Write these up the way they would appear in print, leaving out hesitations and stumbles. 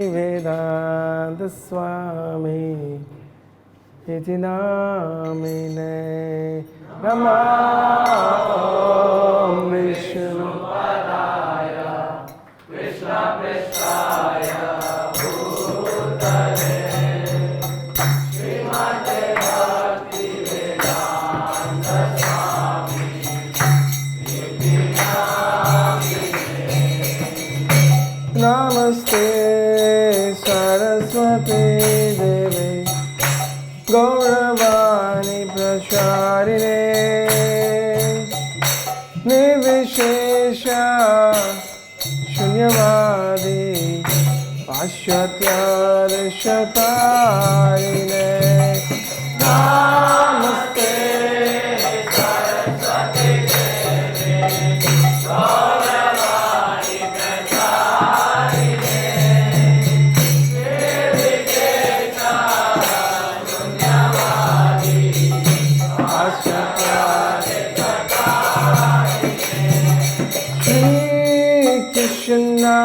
Vedanta Swami Iti Namine Namah Vishnu Namaste Saraswati Devi Gauravani Pracharine Nivishesha Shunyavadi Pashyatya Rishatarine Namaste Saraswati Devi Gauravani Pracharine Nivishesha Shunyavadi Pashyatya Shri Krishna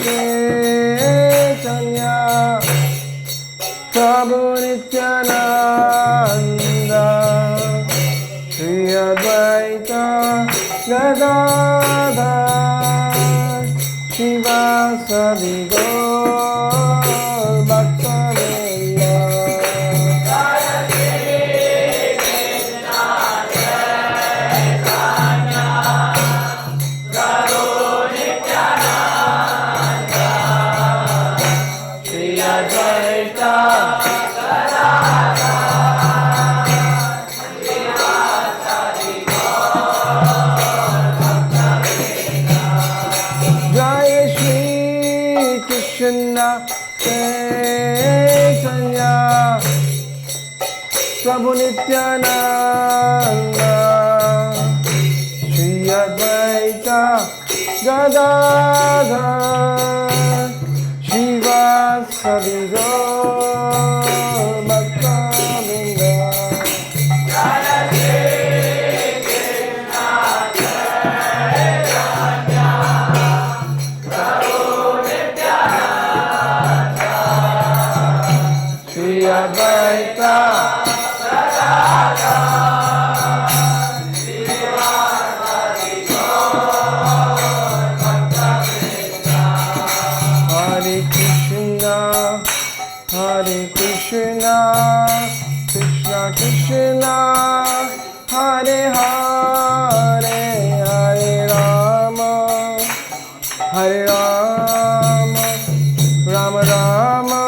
Chaitanya Prabhu Nityananda Shri Advaita Gadadhar Shivasadi Gaur Bhaktavinda Jai Shri Krishna Chaitanya Prabhu Nityananda Shri Advaita Gadadhar Shivasadi Gaur Bhaktavinda Shri Advaita Hare Krishna, Hare Krishna, Krishna Krishna, Hare Hare, Hare Rama, Hare Rama, Rama Rama,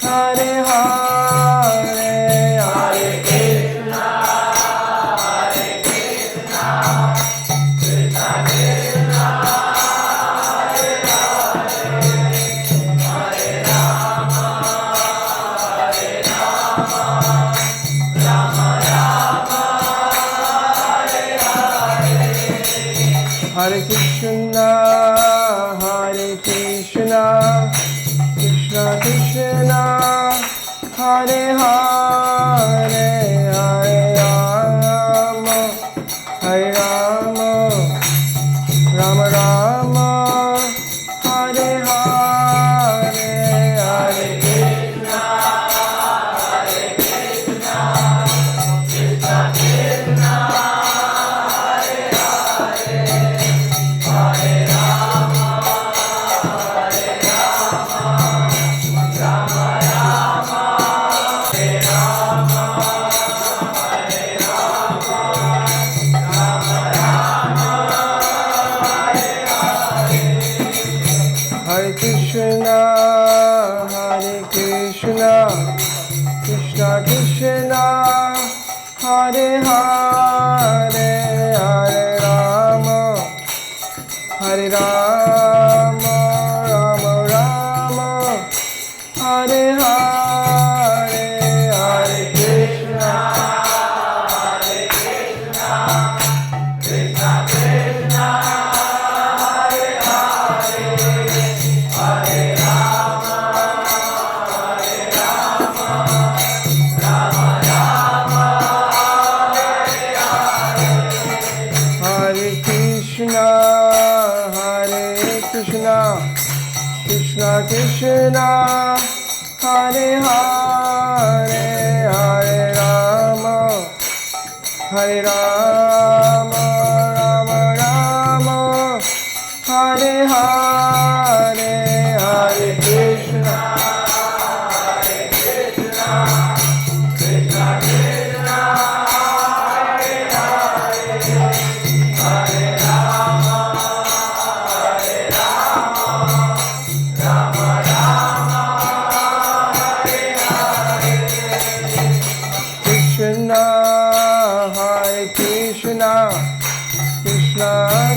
Hare Hare, Hare Krishna, Hare Krishna, Krishna Krishna, Hare Hare, Hare Rama, Hare Rama, Rama Rama, Hare Hare. Hare Krishna, Hare Krishna, Krishna Krishna, Hare Hare, Hare Rama, Hare Rama, Rama Rama, Hare Hare, Hare Krishna, Hare Krishna, Krishna Krishna, Hare Hare, Hare Rama, Hare Rama, Rama Rama, Hare Rama, Hare Rama, Rama Rama, Hare Hare. Hare Krishna, Hare Krishna, Krishna Krishna, Hare Hare, Hare Rama, Hare Rama, Rama Rama, Hare Hare, Hare Krishna, Hare Krishna, Krishna Krishna, Hare Hare, Hare Rama, Hare Rama, Rama Rama, Hare Krishna, Hare Hare, Hare Rama, Hare Rama, Rama Rama, Hare Hare, Hare Krishna, Hare Krishna, Krishna Krishna, Hare Hare, Hare Rama, Hare Rama, Rama Rama, Hare Hare, Krishna, Hare Krishna, Krishna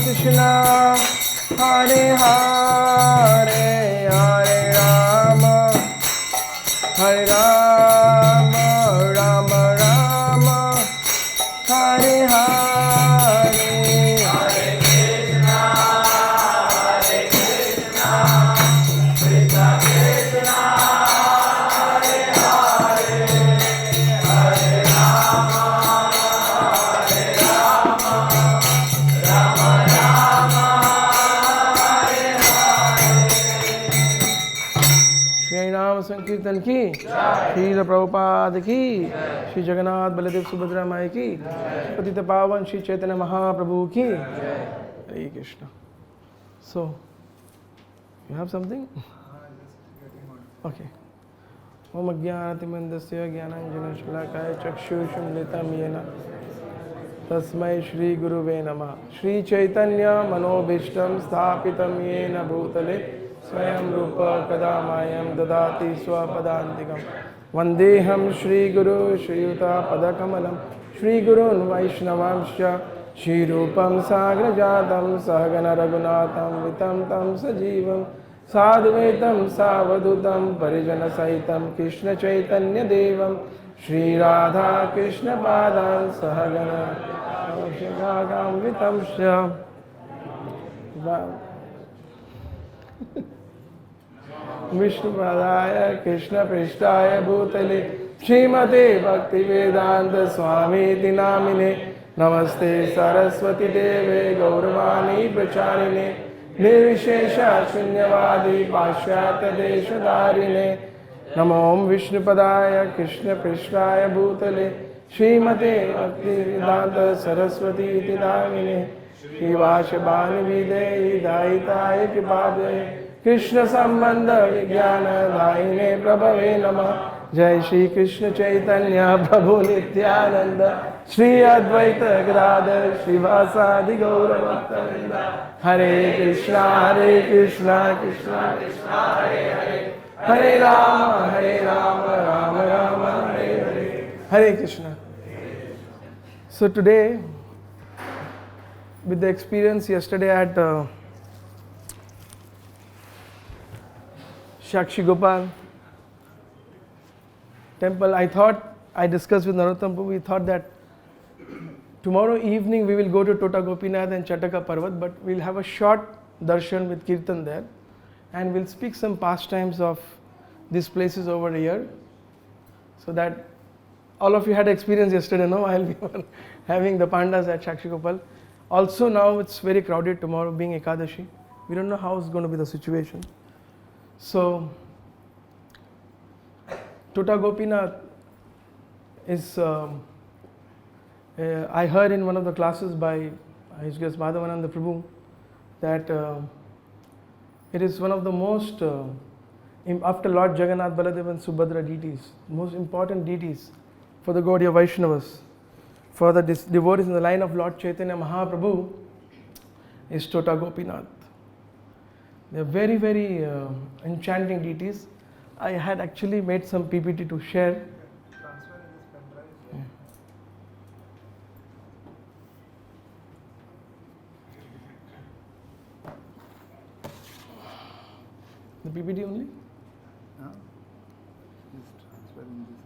Krishna, Hare Hare, Hare Rama, Hare Rama, Rama Rama, Hare Hare, Hare Krishna, Hare Krishna, Krishna Krishna, Hare Hare, Hare Rama, Hare Rama, Rama Rama, Hare Hare. Shri नाम संकीर्तन की, श्री प्रभुपाद की, श्री जगन्नाथ बलदेव सुभद्रा माई की, पतित पावन श्री चैतन्य महाप्रभु की, हरे Krishna. So, you have something? Okay. ओम अज्ञानतिमिरन्धस्य ज्ञानाञ्जनशलाकाय चक्षुषुन्मिलितं येन तस्मै श्री गुरुवे नमः. श्री चैतन्य मनोभीष्टं स्थापितं येन भूतले स्वयं रूप कदा मह्यं ददाति स्वपदान्तिकं. वन्देऽहं श्रीगुरु श्रीयुतपदकमलं श्रीगुरून् वैष्णवांश्च श्रीरूपं साग्रजातं सहगण रघुनाथं वितं तं सजीवं साद्वैतं सावधूतं परिजनसहितं कृष्णचैतन्यदेवं श्रीराधा कृष्णपादान् सहगण वितं विष्णुपदाय कृष्णपृष्ठाय भूतले श्रीमते भक्तिवेदांत स्वामीति नामिने. नमस्ते सरस्वती देवे गौरवाणी प्रचारिणे निर्विशेष शून्यवादी पाश्चात्य देशधारिणे. नमो विष्णुपदाय कृष्णपृष्ठाय भूतले श्रीमते भक्तिवेदांत सरस्वती इति नामिने. श्रीवासवाणी विदेहि दायिताय कृपाब्धये कृष्ण संबंध विज्ञान दायिने प्रभवे नमः. जय श्री कृष्ण चैतन्य प्रभु नित्यानंद श्री अद्वैत गदाधर श्रीवासादि गौर भक्तवृंद. हरे कृष्णा कृष्णा कृष्णा हरे हरे, हरे Ram Ram Ram Hare Hare. Hare Krishna. So today, with the experience yesterday at Shakshi Gopal temple, I discussed with Narottam Prabhu, we thought that tomorrow evening we will go to Tota Gopinath and Chataka Parvat, but we'll have a short darshan with Kirtan there, and we'll speak some pastimes of these places over here, so that all of you had experience yesterday, no? I'll be having the pandas at Shakshi Gopal. Also now it's very crowded tomorrow being Ekadashi. We don't know how it's going to be the situation. So, Tota Gopinath is, I heard in one of the classes by His Grace Madhavananda Prabhu that it is one of the most, after Lord Jagannath, Baladev and Subhadra deities, most important deities for the Gaudiya Vaishnavas. For the devotees in the line of Lord Chaitanya Mahaprabhu is Tota Gopinath. They are very, very enchanting deities. I had actually made some PPT to share. The PPT only? Just transferring this.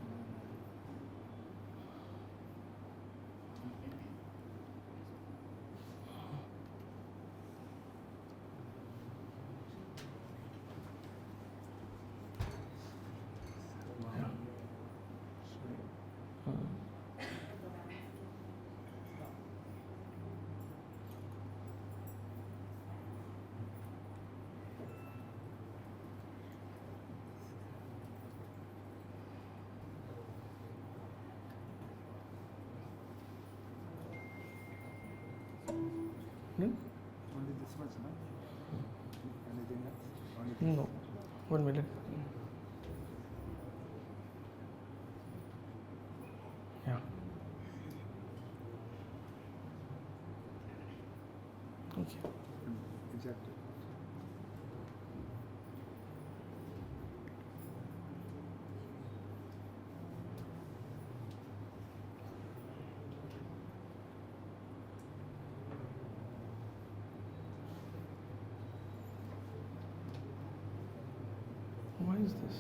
No. 1 minute. Yeah. Okay. Exactly. Why is this?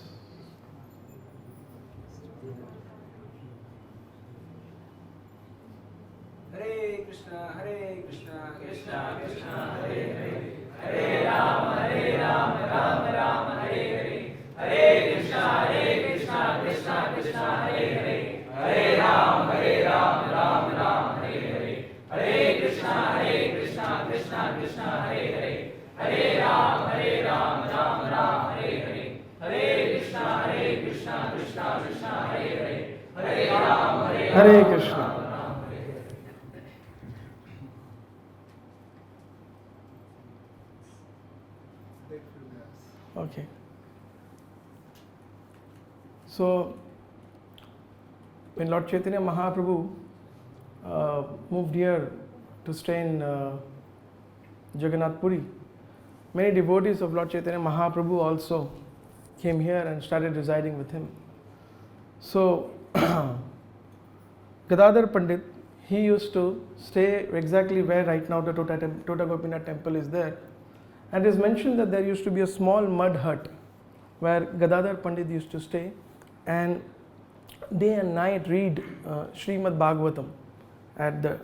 Hare Krishna, Krishna Krishna, Hare Hare, Hare Rama, Rama Rama, Hare Hare, Hare Krishna, Krishna Krishna, Hare Hare, Hare Rama, Rama Rama, Hare Hare, Hare Krishna, Krishna Krishna, Hare Hare, Hare Rama, Rama Rama, Hare Hare, Hare Krishna, Krishna Krishna, Hare Hare, Hare Rama, Hare Krishna. Take few minutes. Okay. So, when Lord Chaitanya Mahaprabhu moved here to stay in Jagannath Puri, many devotees of Lord Chaitanya Mahaprabhu also came here and started residing with him. So, Gadadhar Pandit, he used to stay exactly where right now the Tota Gopinath temple is there. And it is mentioned that there used to be a small mud hut where Gadadhar Pandit used to stay and day and night read Srimad Bhagavatam at the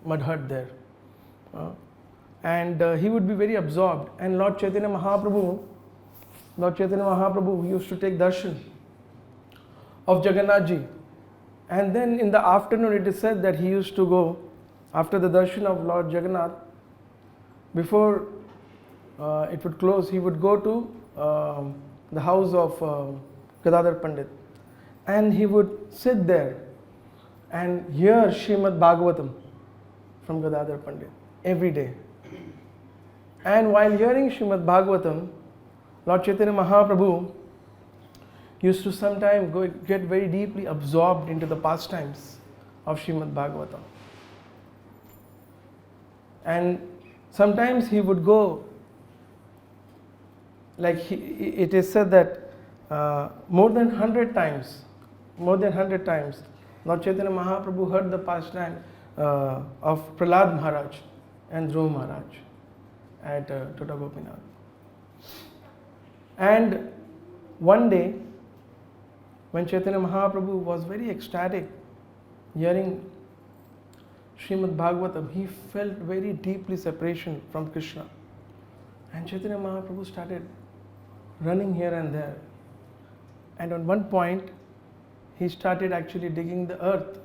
mud hut there. And he would be very absorbed. And Lord Chaitanya Mahaprabhu used to take darshan of Jagannath Ji. And then in the afternoon it is said that he used to go, after the darshan of Lord Jagannath, before it would close, he would go to the house of Gadadhar Pandit. And he would sit there and hear Srimad Bhagavatam from Gadadhar Pandit every day. And while hearing Srimad Bhagavatam, Lord Chaitanya Mahaprabhu used to sometimes get very deeply absorbed into the pastimes of Srimad Bhagavatam. And sometimes he would go, like it is said that more than 100 times, Lord Chaitanya Mahaprabhu heard the pastime of Prahlad Maharaj and Dhruv Maharaj at Tota Gopinath. And one day, when Chaitanya Mahaprabhu was very ecstatic hearing Srimad Bhagavatam, he felt very deeply separation from Krishna. And Chaitanya Mahaprabhu started running here and there. And on one point, he started actually digging the earth.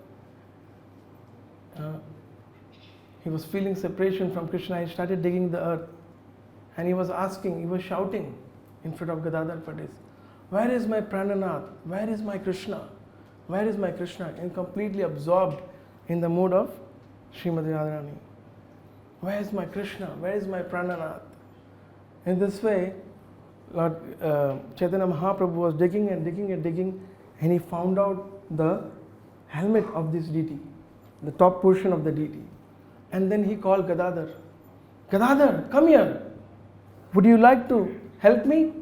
He was feeling separation from Krishna. He started digging the earth. And he was asking, he was shouting in front of Gadadhar Pandit, "Where is my Prananath? Where is my Krishna? Where is my Krishna?" And completely absorbed in the mood of Srimati Radharani. Where is my Krishna? Where is my Prananath? In this way, Lord Chaitanya Mahaprabhu was digging and digging and digging, and he found out the helmet of this deity, the top portion of the deity. And then he called Gadadhar. "Gadadhar, come here. Would you like to help me?"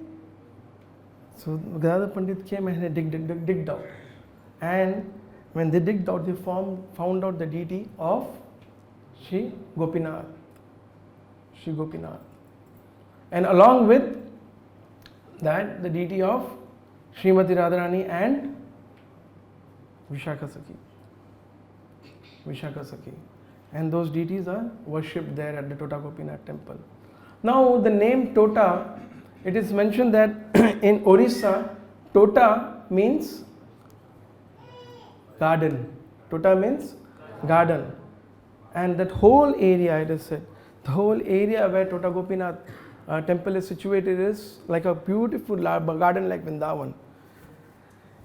So Gadadhar Pandit came and they digged out. And when they digged out, they found out the deity of Sri Gopinath. And along with that, the deity of Srimati Radharani and Vishakha Sakhi. And those deities are worshipped there at the Tota Gopinath temple. Now the name Tota, it is mentioned that in Orissa, Tota means garden. Tota means garden. And that whole area, it is said, the whole area where Tota Gopinath temple is situated is like a beautiful garden like Vrindavan.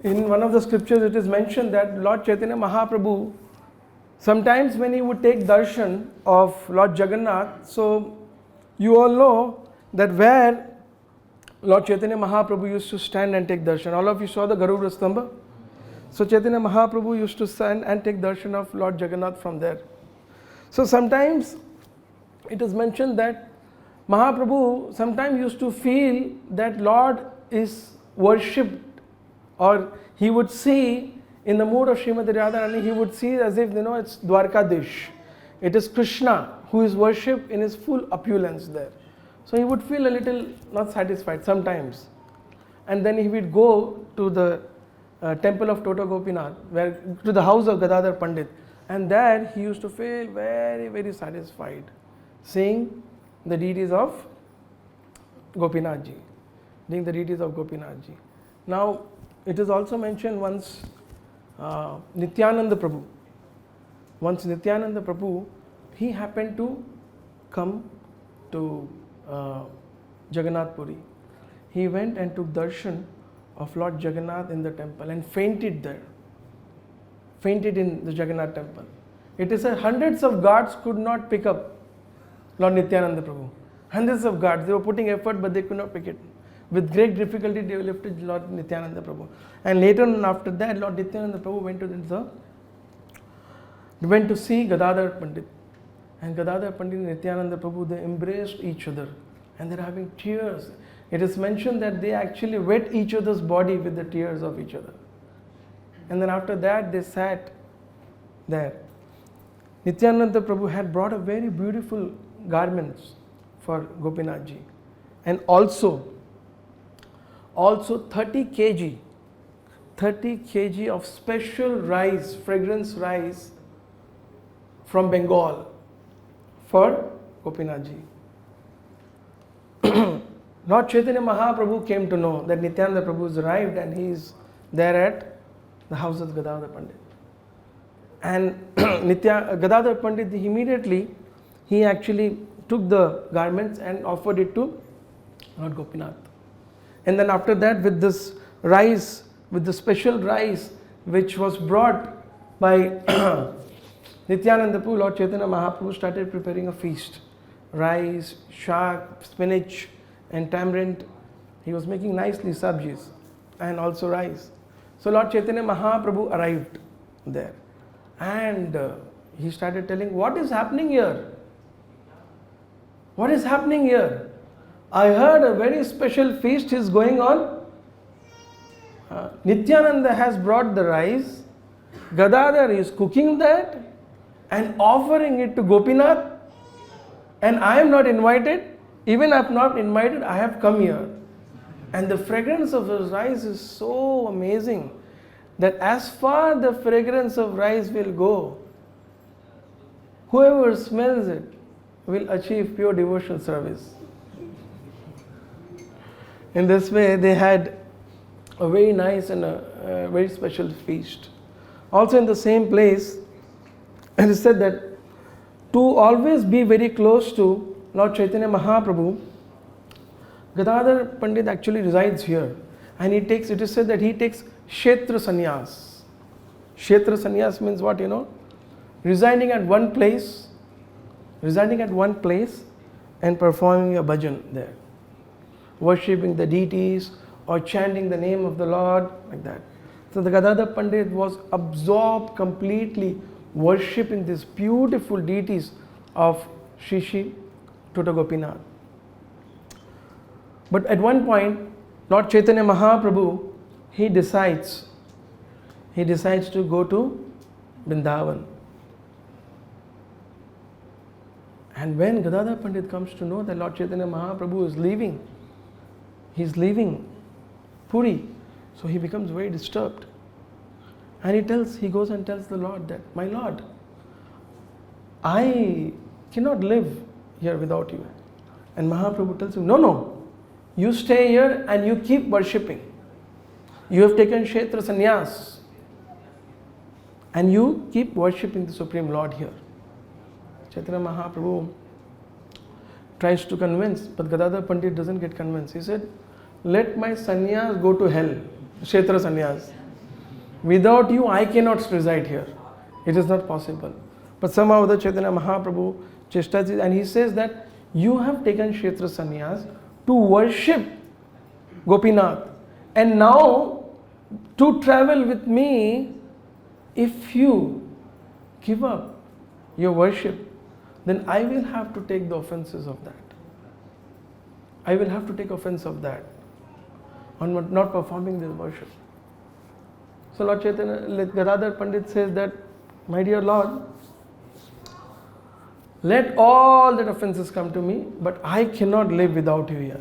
In one of the scriptures it is mentioned that Lord Chaitanya Mahaprabhu, sometimes when he would take darshan of Lord Jagannath, so you all know that where Lord Chaitanya Mahaprabhu used to stand and take darshan. All of you saw the Garuda Stamba? So Chaitanya Mahaprabhu used to stand and take darshan of Lord Jagannath from there. So sometimes it is mentioned that Mahaprabhu sometimes used to feel that Lord is worshipped, or he would see in the mood of Srimati Radharani, he would see as if, it's Dwarkadish. It is Krishna who is worshipped in his full opulence there. So he would feel a little not satisfied sometimes. And then he would go to the temple of Tota Gopinath, to the house of Gadadhar Pandit. And there he used to feel very, very satisfied seeing the deities of Gopinathji. Seeing the deities of Gopinathji. Now, it is also mentioned once Nityananda Prabhu. Once Nityananda Prabhu, he happened to come to Jagannath Puri. He went and took darshan of Lord Jagannath in the temple and fainted there. Fainted in the Jagannath temple. It is said hundreds of guards could not pick up Lord Nityananda Prabhu. Hundreds of guards, they were putting effort but they could not pick it. With great difficulty they lifted Lord Nityananda Prabhu. And later on after that, Lord Nityananda Prabhu went to see Gadadhar Pandit. And Gadadhar Pandit and Nityananda Prabhu, they embraced each other and they are having tears. It is mentioned that they actually wet each other's body with the tears of each other. And then after that they sat there. Nityananda Prabhu had brought a very beautiful garments for Gopinathji. And also 30 kg of special rice, fragrance rice from Bengal for Gopinathji. Lord Chaitanya Mahaprabhu came to know that Nityananda Prabhu has arrived and he is there at the house of Gadadhar Pandit. And Gadadhar Pandit immediately, he actually took the garments and offered it to Lord Gopinath. And then after that, with this rice, with the special rice which was brought by Nityananda Prabhu, Lord Chaitanya Mahaprabhu started preparing a feast. Rice, shak, spinach and tamarind. He was making nicely sabjis and also rice. So Lord Chaitanya Mahaprabhu arrived there and he started telling, what is happening here? What is happening here? I heard a very special feast is going on. Nityananda has brought the rice. Gadadhar is cooking that and offering it to Gopinath. And I am not invited. Even if I am not invited, I have come here. And the fragrance of the rice is so amazing that as far the fragrance of rice will go, whoever smells it will achieve pure devotional service. In this way, they had a very nice and a very special feast. Also in the same place, it is said that to always be very close to Lord Chaitanya Mahaprabhu, Gadadhar Pandit actually resides here. And it is said that he takes Kshetra Sannyas. Kshetra Sannyas means what, residing at one place and performing a bhajan there. Worshipping the deities or chanting the name of the Lord, like that. So the Gadadhar Pandit was absorbed completely worshipping these beautiful deities of Shri Tota Gopinath. But at one point, Lord Chaitanya Mahaprabhu, he decides to go to Vrindavan. And when Gadadhar Pandit comes to know that Lord Chaitanya Mahaprabhu is leaving, he's leaving Puri, so he becomes very disturbed. And he goes and tells the Lord that, my Lord, I cannot live here without you. And Mahaprabhu tells him, no, you stay here and you keep worshipping. You have taken Kshetra Sannyas and you keep worshipping the Supreme Lord here. Chaitanya Mahaprabhu tries to convince, but Gadadhar Pandit doesn't get convinced. He said, let my sannyas go to hell, Kshetra Sannyas. Without you, I cannot reside here. It is not possible. But somehow the Chaitanya Mahaprabhu chastised, and he says that you have taken Kshetra Sannyas to worship Gopinath. And now, to travel with me, if you give up your worship, then I will have to take the offenses of that. I will have to take offense of that on not performing this worship. So Lord Chaitanya, Gadadhar Pandit says that, my dear Lord, let all that offenses come to me, but I cannot live without you here.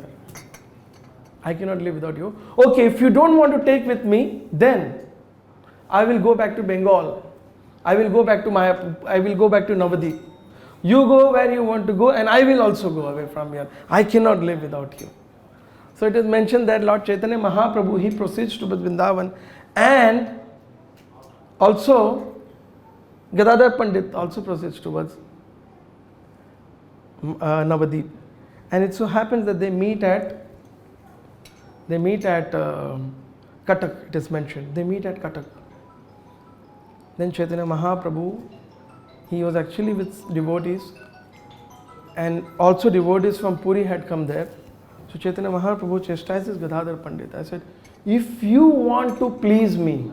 I cannot live without you. Okay, if you don't want to take with me, then I will go back to Bengal. I will go back to Navadip. You go where you want to go, and I will also go away from here. I cannot live without you. So it is mentioned that Lord Chaitanya Mahaprabhu, he proceeds to Vrindavan, and also Gadadhar Pandit also proceeds towards Navadip. And it so happens that they meet at Cuttack, it is mentioned. They meet at Cuttack. Then Chaitanya Mahaprabhu, he was actually with devotees, and also devotees from Puri had come there. So Chaitanya Mahaprabhu chastises Gadadhar Pandit. I said, if you want to please me,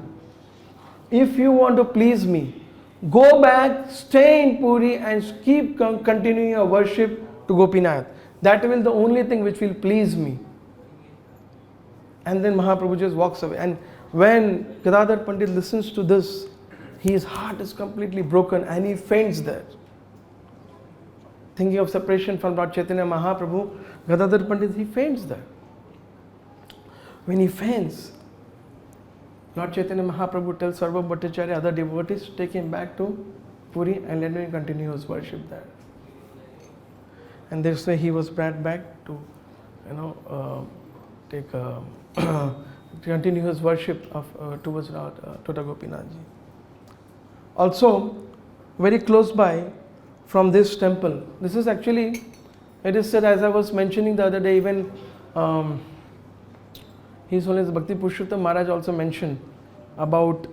go back, stay in Puri and keep continuing your worship to Gopinath. That will be the only thing which will please me. And then Mahaprabhu just walks away. And when Gadadhar Pandit listens to this, his heart is completely broken and he faints there. Thinking of separation from Lord Chaitanya Mahaprabhu, Gadadhar Pandit, he faints there. When he faints, Lord Chaitanya Mahaprabhu tells Sarva Bhattacharya, other devotees, to take him back to Puri and let him continue his worship there. And this way he was brought back to, continue his worship of towards Tota Gopinathji. Also, very close by from this temple, this is actually, it is said, as I was mentioning the other day, even His Holiness Bhakti Purushottam Maharaj also mentioned about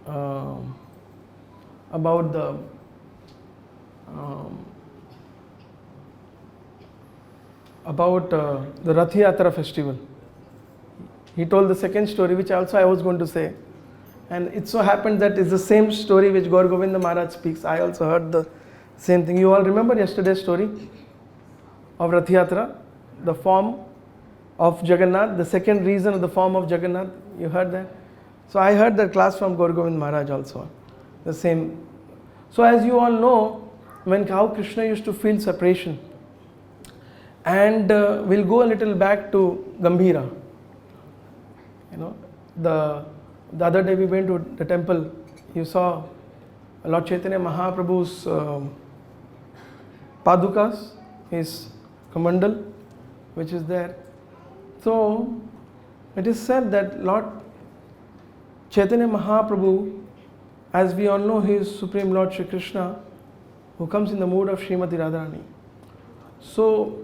the Rath Yatra festival. He told the second story, which also I was going to say. And it so happened that it's the same story which Gaur Govinda Maharaj speaks. I also heard the same thing. You all remember yesterday's story of Rath Yatra, the form of Jagannath, the second reason of the form of Jagannath. You heard that? So I heard that class from Gaur Govinda Maharaj also. The same. So as you all know, how Krishna used to feel separation. And we'll go a little back to Gambhira. The other day we went to the temple, you saw Lord Chaitanya Mahaprabhu's Padukas, his Kamandal, which is there. So it is said that Lord Chaitanya Mahaprabhu, as we all know, he is Supreme Lord Shri Krishna, who comes in the mood of Srimati Radharani. So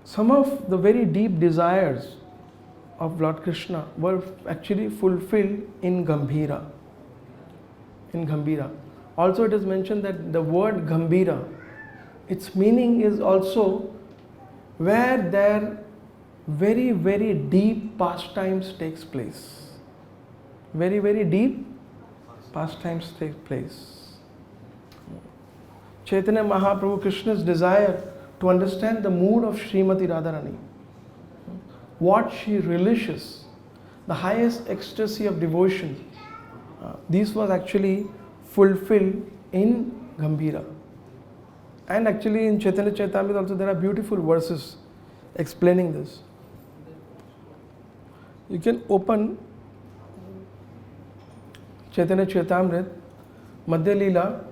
some of the very deep desires of Lord Krishna were actually fulfilled in Gambhira. Also it is mentioned that the word Gambhira, its meaning is also where there very, very deep pastimes takes place. Very, very deep pastimes take place. Chaitanya Mahaprabhu, Krishna's desire to understand the mood of Srimati Radharani, what she relishes, the highest ecstasy of devotion, this was actually fulfilled in Gambhira. And actually in Chaitanya Chaitamrita also there are beautiful verses explaining this. You can open Chaitanya Chaitamrita, Madhya Leela,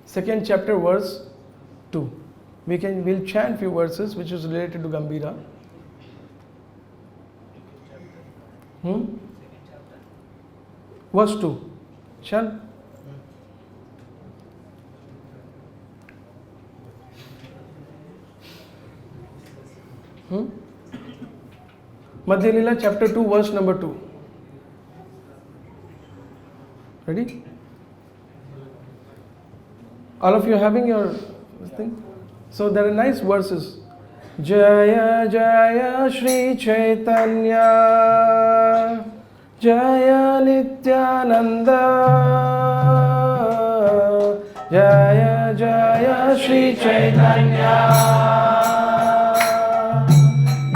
second chapter, verse 2. We'll chant few verses which is related to Gambhira. Verse 2. Chant. Madhya Leela chapter 2 verse number 2. Ready? All of you having your thing? So there are nice verses. Jaya Jaya Shri Chaitanya Jaya Nityananda Jaya Jaya Shri Chaitanya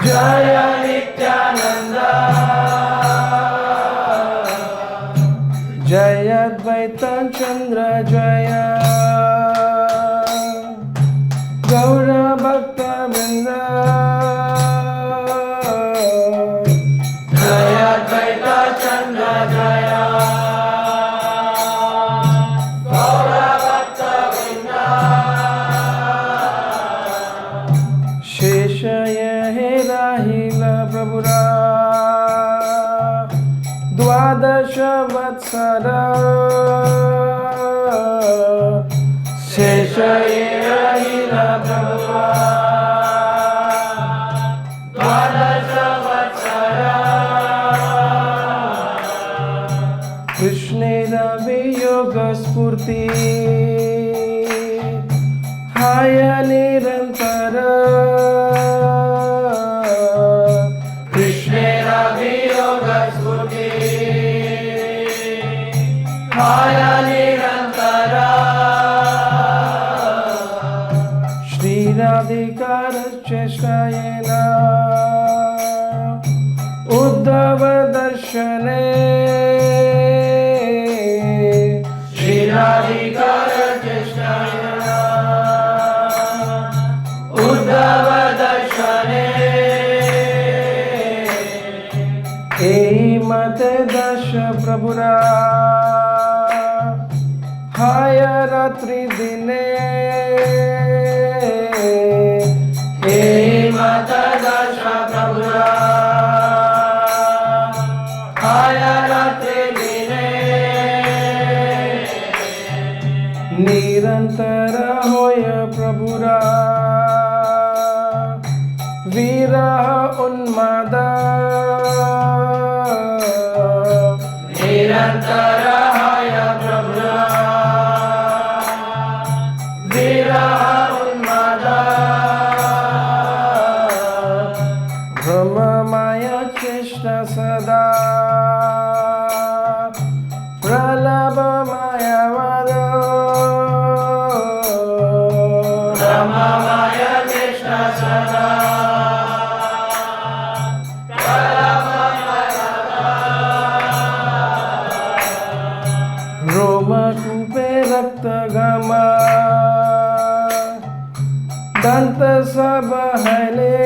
Jaya Nityananda Jaya Advaita Chandra Jaya Gaura Bhakta Vrinda Jaya Advaita Chandra Jaya Gaura Bhakta Vrinda Sheshaya Hela Hela Prabhura Dwadasha Vatsara Sheshaya Hela Prabhura Dwadasha Vatsara Krishna Ravi Yoga Spurti Haya Nirantara Krishna Ravi Yoga Spurti Haya Nirantara Shri Radhikara Cheshayena Uddhava Darshane Shri Radhikara Cheshayena Uddhava Darshane Ei Mate Dasha Prabhura Haya Ratri Dine Ei Mata Dasha Prabhura Haya Ratri Dine Nirantara Hoya Prabhura Viraha Unmada Nirantara Hoya Prabhura Viraha Unmada Brahma Maya Cheshta Sada Pralabha Maya Vada Brahma Maya Cheshta Sada Pralabha Maya Vada Roma Kupe Rakta Gama Danta Sabahale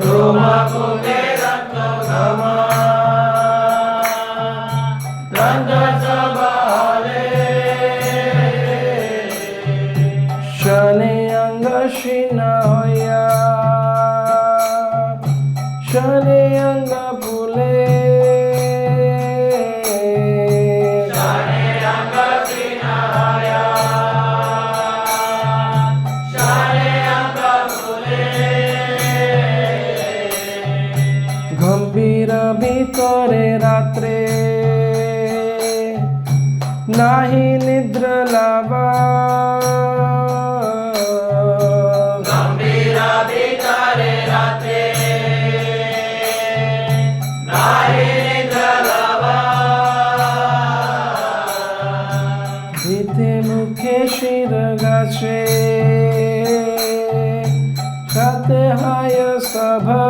Roma Kupe Rakta Gama Danta Sabahale Shani Anga Shina Hoya Shani Anga Pule Gambira Bhitare Ratre Nahi Nidra Lava Gambira Bhitare Ratre Nahi Nidra Lava Bhite Mukhe Shira Gache Kate Haya Sabha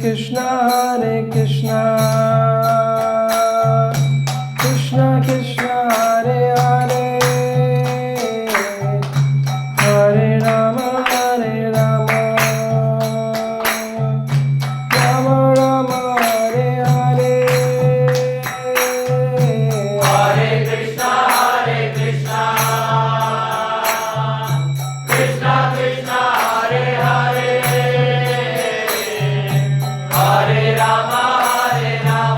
Krishna Hare Krishna Krishna Krishna Hare Hare Hare Rama Hare Rama Rama Rama Hare Hare Hare Krishna Krishna Krishna Hare Hare Hare Rama Hare Rama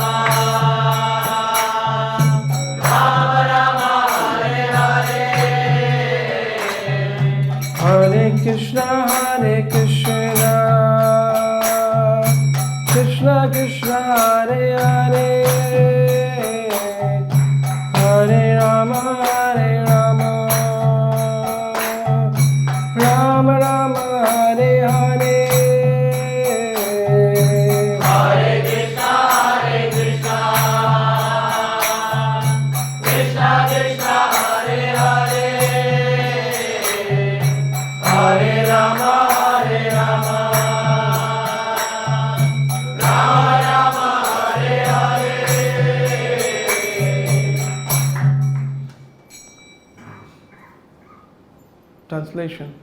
Translation.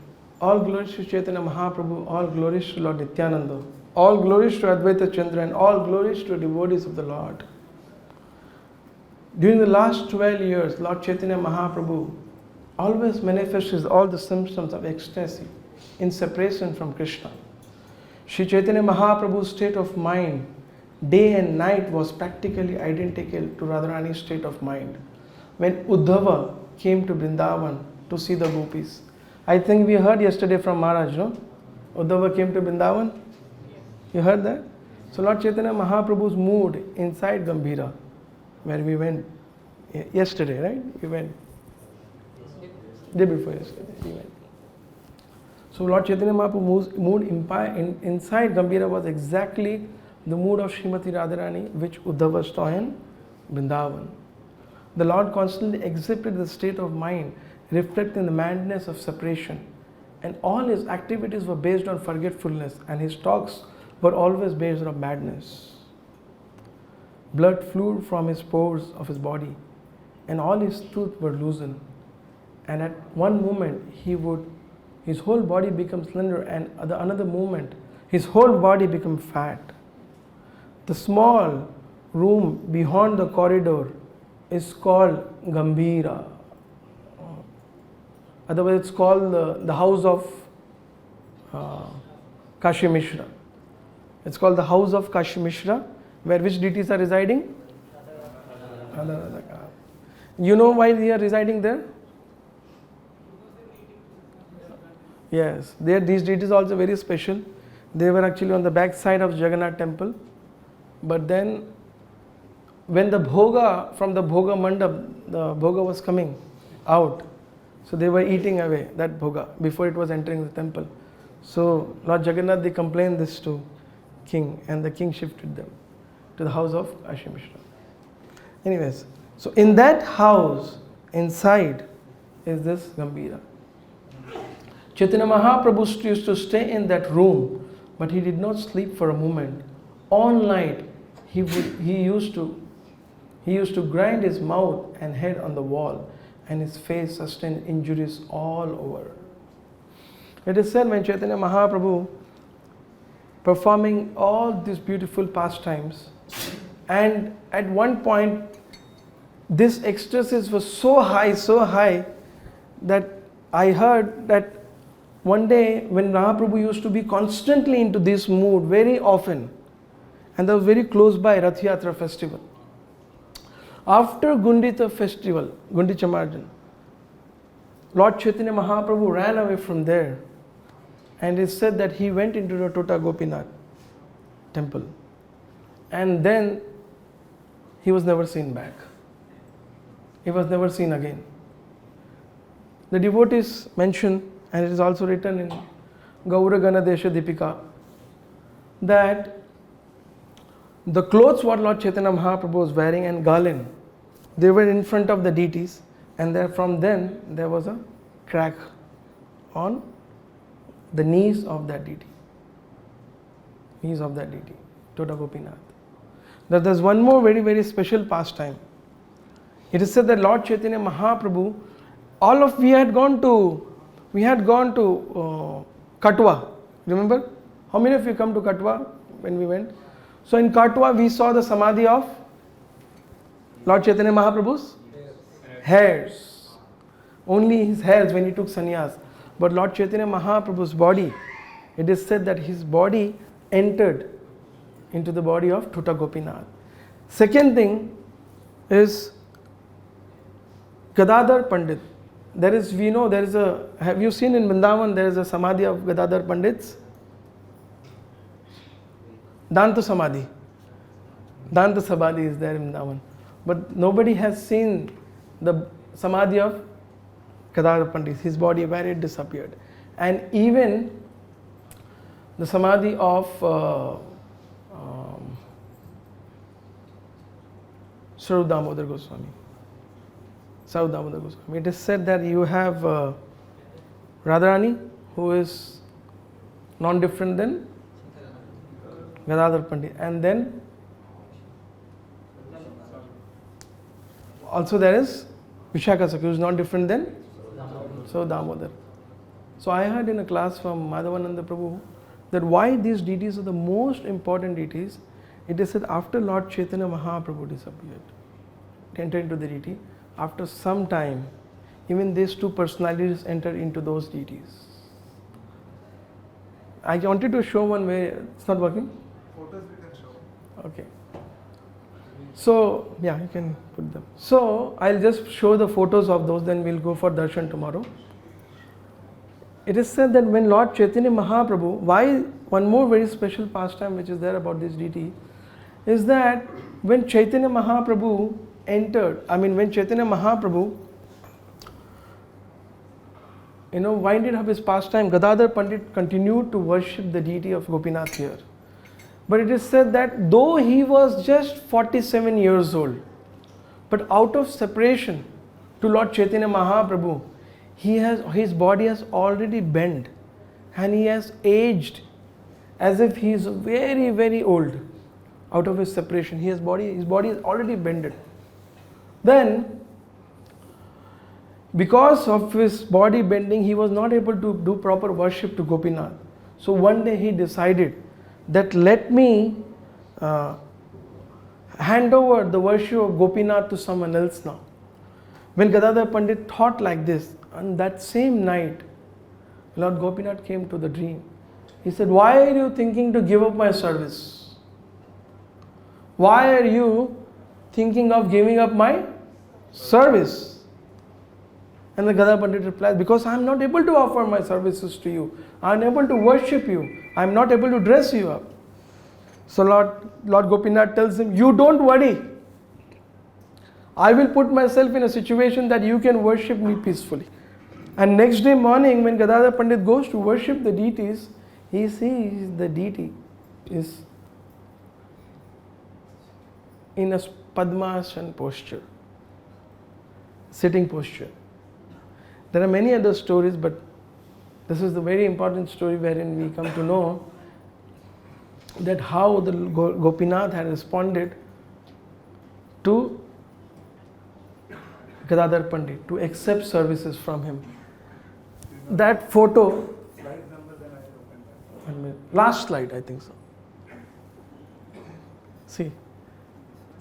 All glories to Chaitanya Mahaprabhu, all glories to Lord Nityananda, all glories to Advaita Chandra, and all glories to devotees of the Lord. During the last 12 years, Lord Chaitanya Mahaprabhu always manifests all the symptoms of ecstasy in separation from Krishna. Sri Chaitanya Mahaprabhu's state of mind, day and night, was practically identical to Radharani's state of mind. When Uddhava came to Vrindavan to see the gopis, I think we heard yesterday from Maharaj, no? Uddhava came to Vrindavan. You heard that? So Lord Chaitanya Mahaprabhu's mood inside Gambhira, where we went yesterday, right? We went day before yesterday. We went. So Lord Chaitanya Mahaprabhu's mood inside Gambhira was exactly the mood of Srimati Radharani, which Uddhava saw in Vrindavan. The Lord constantly exhibited the state of mind reflecting the madness of separation, and all his activities were based on forgetfulness, and his talks were always based on madness. Blood flew from his pores of his body, and all his teeth were loosened. And at one moment, his whole body become slender, and at another moment, his whole body become fat. The small room beyond the corridor is called Gambhira. Otherwise, it's called the house of Kashi Mishra. It's called the house of Kashi Mishra, where which deities are residing? You know why they are residing there? Yes, these deities are also very special. They were actually on the back side of Jagannath temple. But then, when the bhoga, from the bhoga mandap, the bhoga was coming out. So they were eating away that bhoga before it was entering the temple. So Lord Jagannath, they complained this to king, and the king shifted them to the house of Kashi Mishra. Anyways, so in that house, inside, is this Gambhira. Chaitanya Mahaprabhu used to stay in that room, but he did not sleep for a moment. All night, he used to grind his mouth and head on the wall, and his face sustained injuries all over. It is said when Chaitanya Mahaprabhu performing all these beautiful pastimes, and at one point this ecstasy was so high that I heard that one day when Mahaprabhu used to be constantly into this mood very often, and that was very close by Rath Yatra festival. After Gundita festival, Gundicha Marjan, Lord Chaitanya Mahaprabhu ran away from there, and it said that he went into the Tota Gopinath temple, and then he was never seen back. He was never seen again. The devotees mention, and it is also written in Gaura Ganadesha Dipika, that the clothes what Lord Chaitanya Mahaprabhu was wearing and garland, they were in front of the deities, and there from then there was a crack on the knees of that deity. Knees of that deity, Tota Gopinath. That there's one more very, very special pastime. It is said that Lord Chaitanya Mahaprabhu, we had gone to Katwa. Remember? How many of you come to Katwa when we went? So in Katwa we saw the samadhi of Lord Chaitanya Mahaprabhu's hairs. Only his hairs when he took sannyas. But Lord Chaitanya Mahaprabhu's body, it is said that his body entered into the body of Tota Gopinath. Second thing is Gadadhar Pandit. Have you seen in Vrindavan there is a samadhi of Gadadhar Pandits? Danta Samadhi. Danta Samadhi is there in Vrindavan. But nobody has seen the samadhi of Gadadhar Pandit, his body where it disappeared. And even the samadhi of Saru Damodar Goswami. Saru Damodar Goswami. It is said that you have Radharani, who is non-different than Gadadhar Pandit, and then also there is Vishaka Sakhi, who is not different than Saru Damodar. So I heard in a class from Madhavananda Prabhu that why these deities are the most important deities. It is said after Lord Chaitanya Mahaprabhu disappeared, entered into the deity, after some time, even these two personalities entered into those deities. I wanted to show one way. It's not working? Photos we can show. Okay. So, yeah, you can put them. So, I'll just show the photos of those, then we'll go for darshan tomorrow. It is said that when Lord Chaitanya Mahaprabhu, why one more very special pastime which is there about this deity, is that when Chaitanya Mahaprabhu when Chaitanya Mahaprabhu, winded up his pastime, Gadadhar Pandit continued to worship the deity of Gopinath here. But it is said that though he was just 47 years old, but out of separation to Lord Chaitanya Mahaprabhu, his body has already bent and he has aged as if he is very, very old out of his separation. His body is already bended. Then, because of his body bending, he was not able to do proper worship to Gopinath. So one day he decided that let me hand over the worship of Gopinath to someone else now. When Gadadhar Pandit thought like this, on that same night, Lord Gopinath came to the dream. He said, why are you thinking to give up my service? Why are you thinking of giving up my service? And the Gadadhar Pandit replied, because I am not able to offer my services to you. I am unable to worship you. I am not able to dress you up. So Lord Gopinath tells him, you don't worry. I will put myself in a situation that you can worship me peacefully. And next day morning, when Gadadhar Pandit goes to worship the deities, he sees the deity is in a Padmasana posture, sitting posture. There are many other stories, but this is the very important story wherein we come to know that how the Gopinath had responded to Gadadhar Pandit to accept services from him. That photo, Slide number, then I open that. last slide, I think so. See,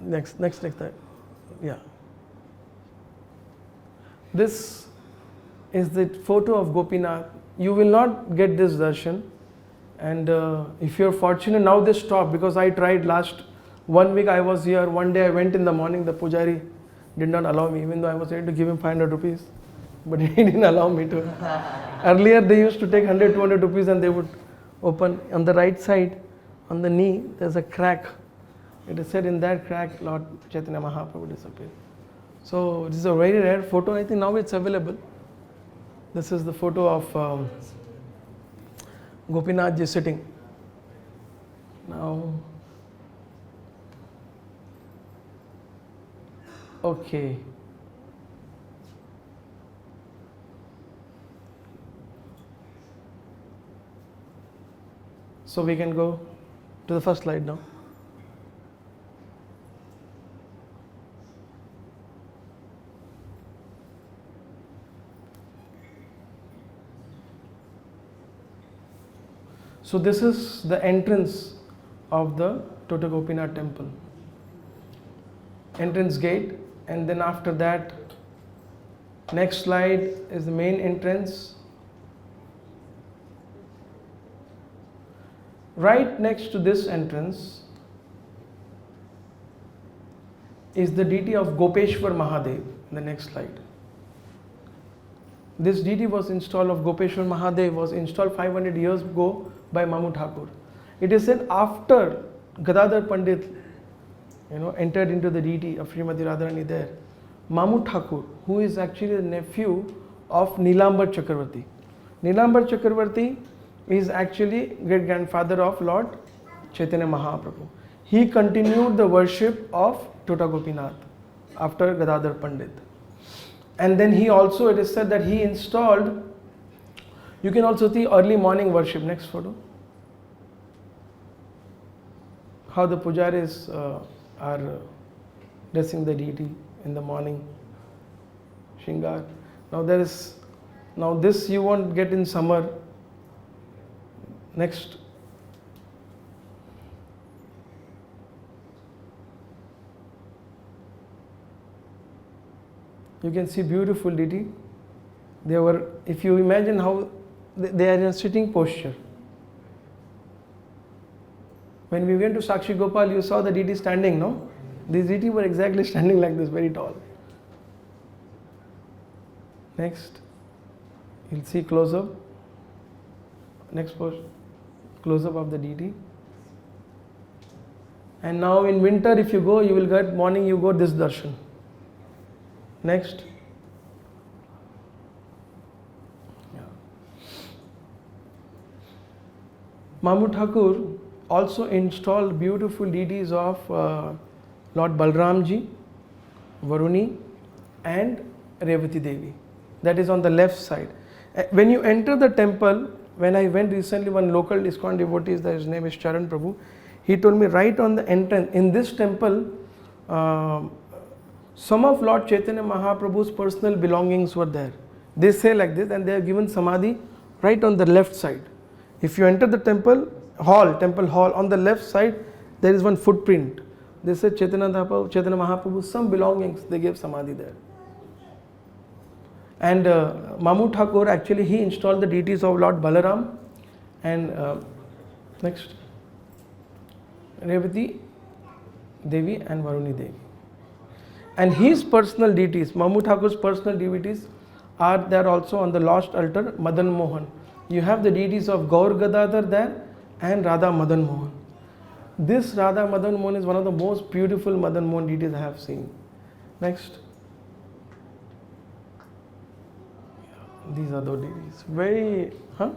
next slide. Yeah. This is the photo of Gopinath. You will not get this darshan, and if you're fortunate, now they stopped because I tried last 1 week. I was here. One day I went in the morning. The pujari did not allow me, even though I was ready to give him 500 rupees, but he didn't allow me to. Earlier they used to take 100, 200 rupees and they would open. On the right side, on the knee, there's a crack. It is said in that crack, Lord Chaitanya Mahaprabhu disappeared. So this is a very rare photo. I think now it's available. This is the photo of Gopinath ji sitting. Now, okay. So we can go to the first slide now. So this is the entrance of the Tota Gopinath temple. Entrance gate, and then after that, next slide is the main entrance. Right next to this entrance is the deity of Gopeshwar Mahadev. The next slide. This deity was installed of Gopeshwar Mahadev was installed 500 years ago by Mamu Thakur. It is said after Gadadhar Pandit entered into the deity of Srimati Radharani there, Mamu Thakur, who is actually the nephew of Nilambar Chakravarti. Nilambar Chakravarti is actually great grandfather of Lord Chaitanya Mahaprabhu. He continued the worship of Tota Gopinath after Gadadhar Pandit. And then he also, it is said that he installed, you can also see early morning worship. Next photo. How the pujaris are dressing the deity in the morning. Shingar. Now there is Now this you won't get in summer. Next. You can see beautiful deity. They were, if you imagine how they are in a sitting posture. When we went to Sakshi Gopal, you saw the deity standing, no? These deity were exactly standing like this, very tall. Next, you'll see close up. Next pose, close up of the deity. And now in winter, if you go, you will get morning. You go this darshan. Next. Mamu Thakur also installed beautiful deities of Lord Balramji, Varuni, and Revati Devi. That is on the left side. When you enter the temple, when I went recently, one local ISKCON devotee, his name is Charan Prabhu, he told me right on the entrance, in this temple, some of Lord Chaitanya Mahaprabhu's personal belongings were there. They say like this, and they have given samadhi right on the left side. If you enter the temple hall, on the left side, there is one footprint. They said Chaitanya Mahaprabhu, some belongings, they gave samadhi there. And Mamu Thakur, actually he installed the deities of Lord Balaram and next, Revati Devi and Varuni Devi. And his personal deities, Mamu Thakur's personal deities, are there also on the lost altar, Madan Mohan. You have the deities of Gaur Gadadhar there and Radha Madan Mohan. This Radha Madan Mohan is one of the most beautiful Madan Mohan deities I have seen. Next. These are the deities. Very, huh?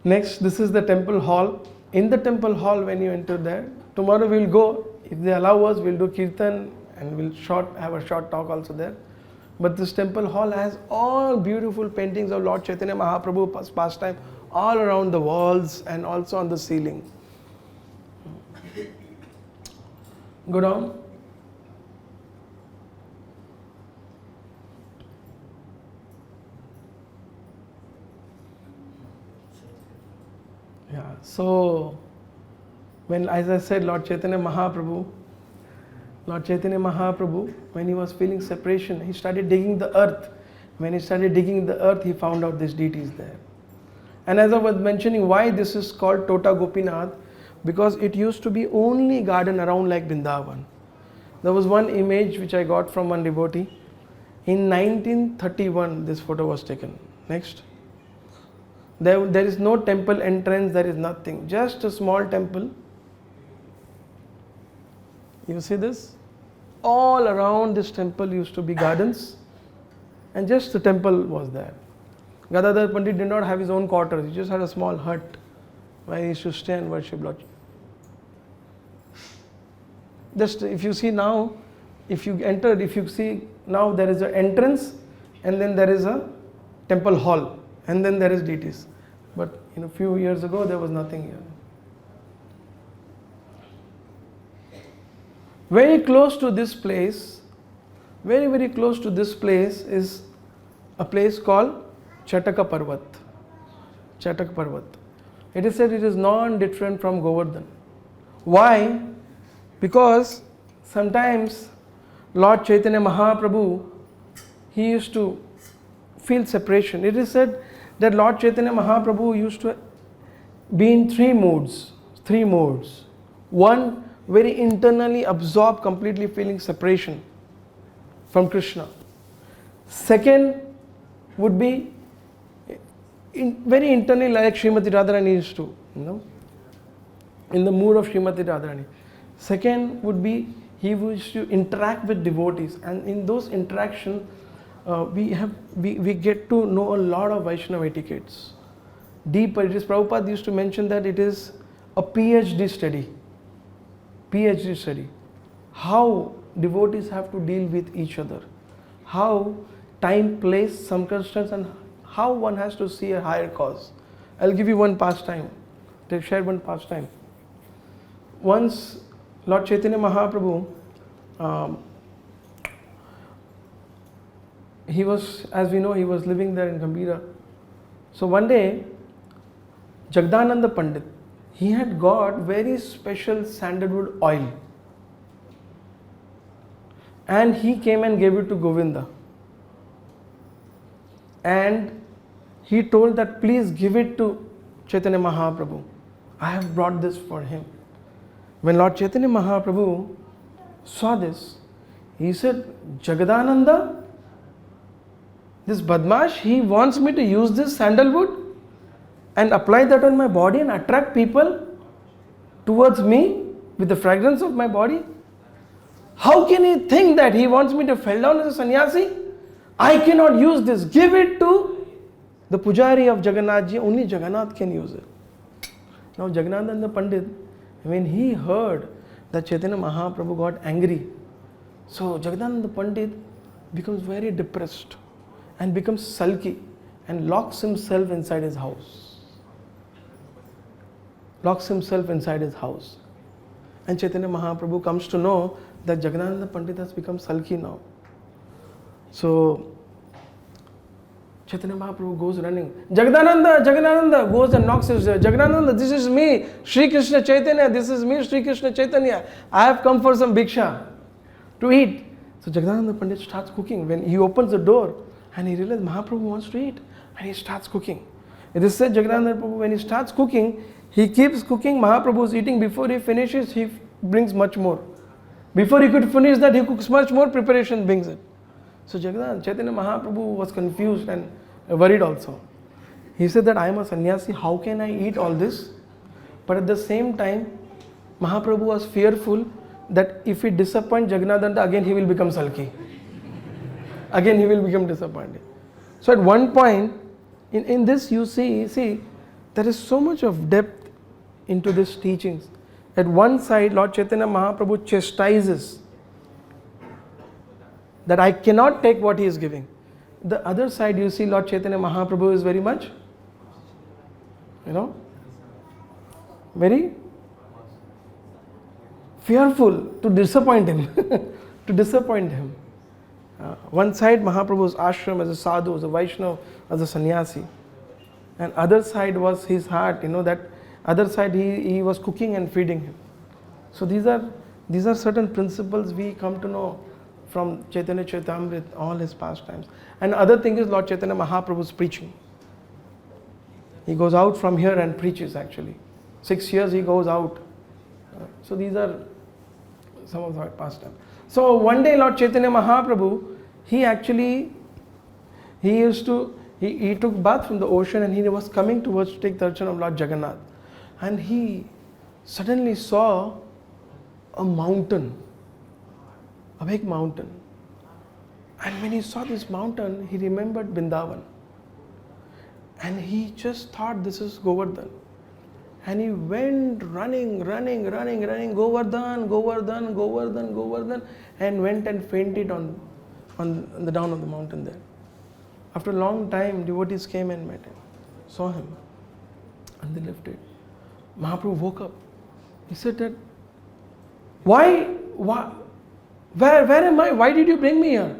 Next, this is the temple hall. In the temple hall, when you enter there, tomorrow we will go, if they allow us, we will do kirtan and we'll have a short talk also there. But this temple hall has all beautiful paintings of Lord Chaitanya Mahaprabhu's pastime all around the walls and also on the ceiling. Go down. Yeah, so when, as I said, Lord Chaitanya Mahaprabhu, when he was feeling separation, he started digging the earth. When he started digging the earth, he found out these deities there. And as I was mentioning, why this is called Tota Gopinath, because it used to be only garden around like Vrindavan. There was one image which I got from one devotee. In 1931, this photo was taken. Next. There is no temple entrance, there is nothing. Just a small temple. You see this? All around this temple used to be gardens. And just the temple was there. Gadadhar Pandit did not have his own quarters. He just had a small hut where he used to stay and worship Lord. Just if you see now, if you see now, there is an entrance and then there is a temple hall and then there is deities. But a few years ago there was nothing here. Very close to this place, very close to this place is a place called Chataka Parvat. Chatak Parvat. It is said it is non-different from Govardhan. Why? Because sometimes Lord Chaitanya Mahaprabhu, he used to feel separation. It is said that Lord Chaitanya Mahaprabhu used to be in three modes. One, very internally absorbed, completely feeling separation from Krishna. Second would be very internally like Srimati Radharani used to, in the mood of Srimati Radharani. Second would be he used to interact with devotees, and in those interactions we get to know a lot of Vaishnava etiquettes. Deeper, it is Prabhupada used to mention that it is a PhD study. How devotees have to deal with each other. How time, place, circumstance, and how one has to see a higher cause. I'll give you one pastime. to share one pastime. Once Lord Chaitanya Mahaprabhu, he was, as we know, he was living there in Gambhira. So one day, Jagdananda Pandit, he had got very special sandalwood oil. And he came and gave it to Govinda. And he told that please give it to Chaitanya Mahaprabhu. I have brought this for him. When Lord Chaitanya Mahaprabhu saw this, he said, Jagadananda, this Badmash, he wants me to use this sandalwood and apply that on my body and attract people towards me with the fragrance of my body. How can he think that he wants me to fall down as a sannyasi? I cannot use this. Give it to the Pujari of Jagannath ji. Only Jagannath can use it. Now Jagannatha Pandit, when he heard that Chaitanya Mahaprabhu got angry, so Jagannatha Pandit becomes very depressed and becomes sulky and locks himself inside his house. Locks himself inside his house. And Chaitanya Mahaprabhu comes to know that Jagannatha Pandit has become sulky now. So Chaitanya Mahaprabhu goes running. Jagannatha goes and knocks his door. Jagannatha, this is me, Sri Krishna Chaitanya. This is me, Sri Krishna Chaitanya. I have come for some bhiksha to eat. So Jagannatha Pandit starts cooking. When he opens the door and he realizes Mahaprabhu wants to eat, and he starts cooking. It is said Jagannatha Prabhu, when he starts cooking, he keeps cooking. Mahaprabhu is eating. Before he finishes, he brings much more. Before he could finish that, he cooks much more, preparation brings it. So Chaitanya Mahaprabhu was confused and worried also. He said that I am a sannyasi, how can I eat all this? But at the same time, Mahaprabhu was fearful that if he disappoints Jagannatha, again he will become sulky. Again he will become disappointed. So at one point, in this you see, there is so much of depth into these teachings. At one side, Lord Chaitanya Mahaprabhu chastises that I cannot take what he is giving. The other side, you see, Lord Chaitanya Mahaprabhu is very much, very fearful to disappoint him. To disappoint him. One side, Mahaprabhu's ashram as a sadhu, as a Vaishnava, as a sannyasi. And other side was his heart, that other side he was cooking and feeding him. So these are certain principles we come to know from Chaitanya Charitamrita, all his pastimes. And other thing is Lord Chaitanya Mahaprabhu's preaching. He goes out from here and preaches actually. 6 years he goes out. So these are some of the pastimes. So one day Lord Chaitanya Mahaprabhu, he took bath from the ocean and he was coming towards to take darshan of Lord Jagannath. And he suddenly saw a mountain, a big mountain. And when he saw this mountain, he remembered Vrindavan. And he just thought this is Govardhan. And he went running, Govardhan, and went and fainted on the down of the mountain there. After a long time, devotees came and met him, saw him, and they lifted. Mahaprabhu woke up. He said that, where am I? Why did you bring me here?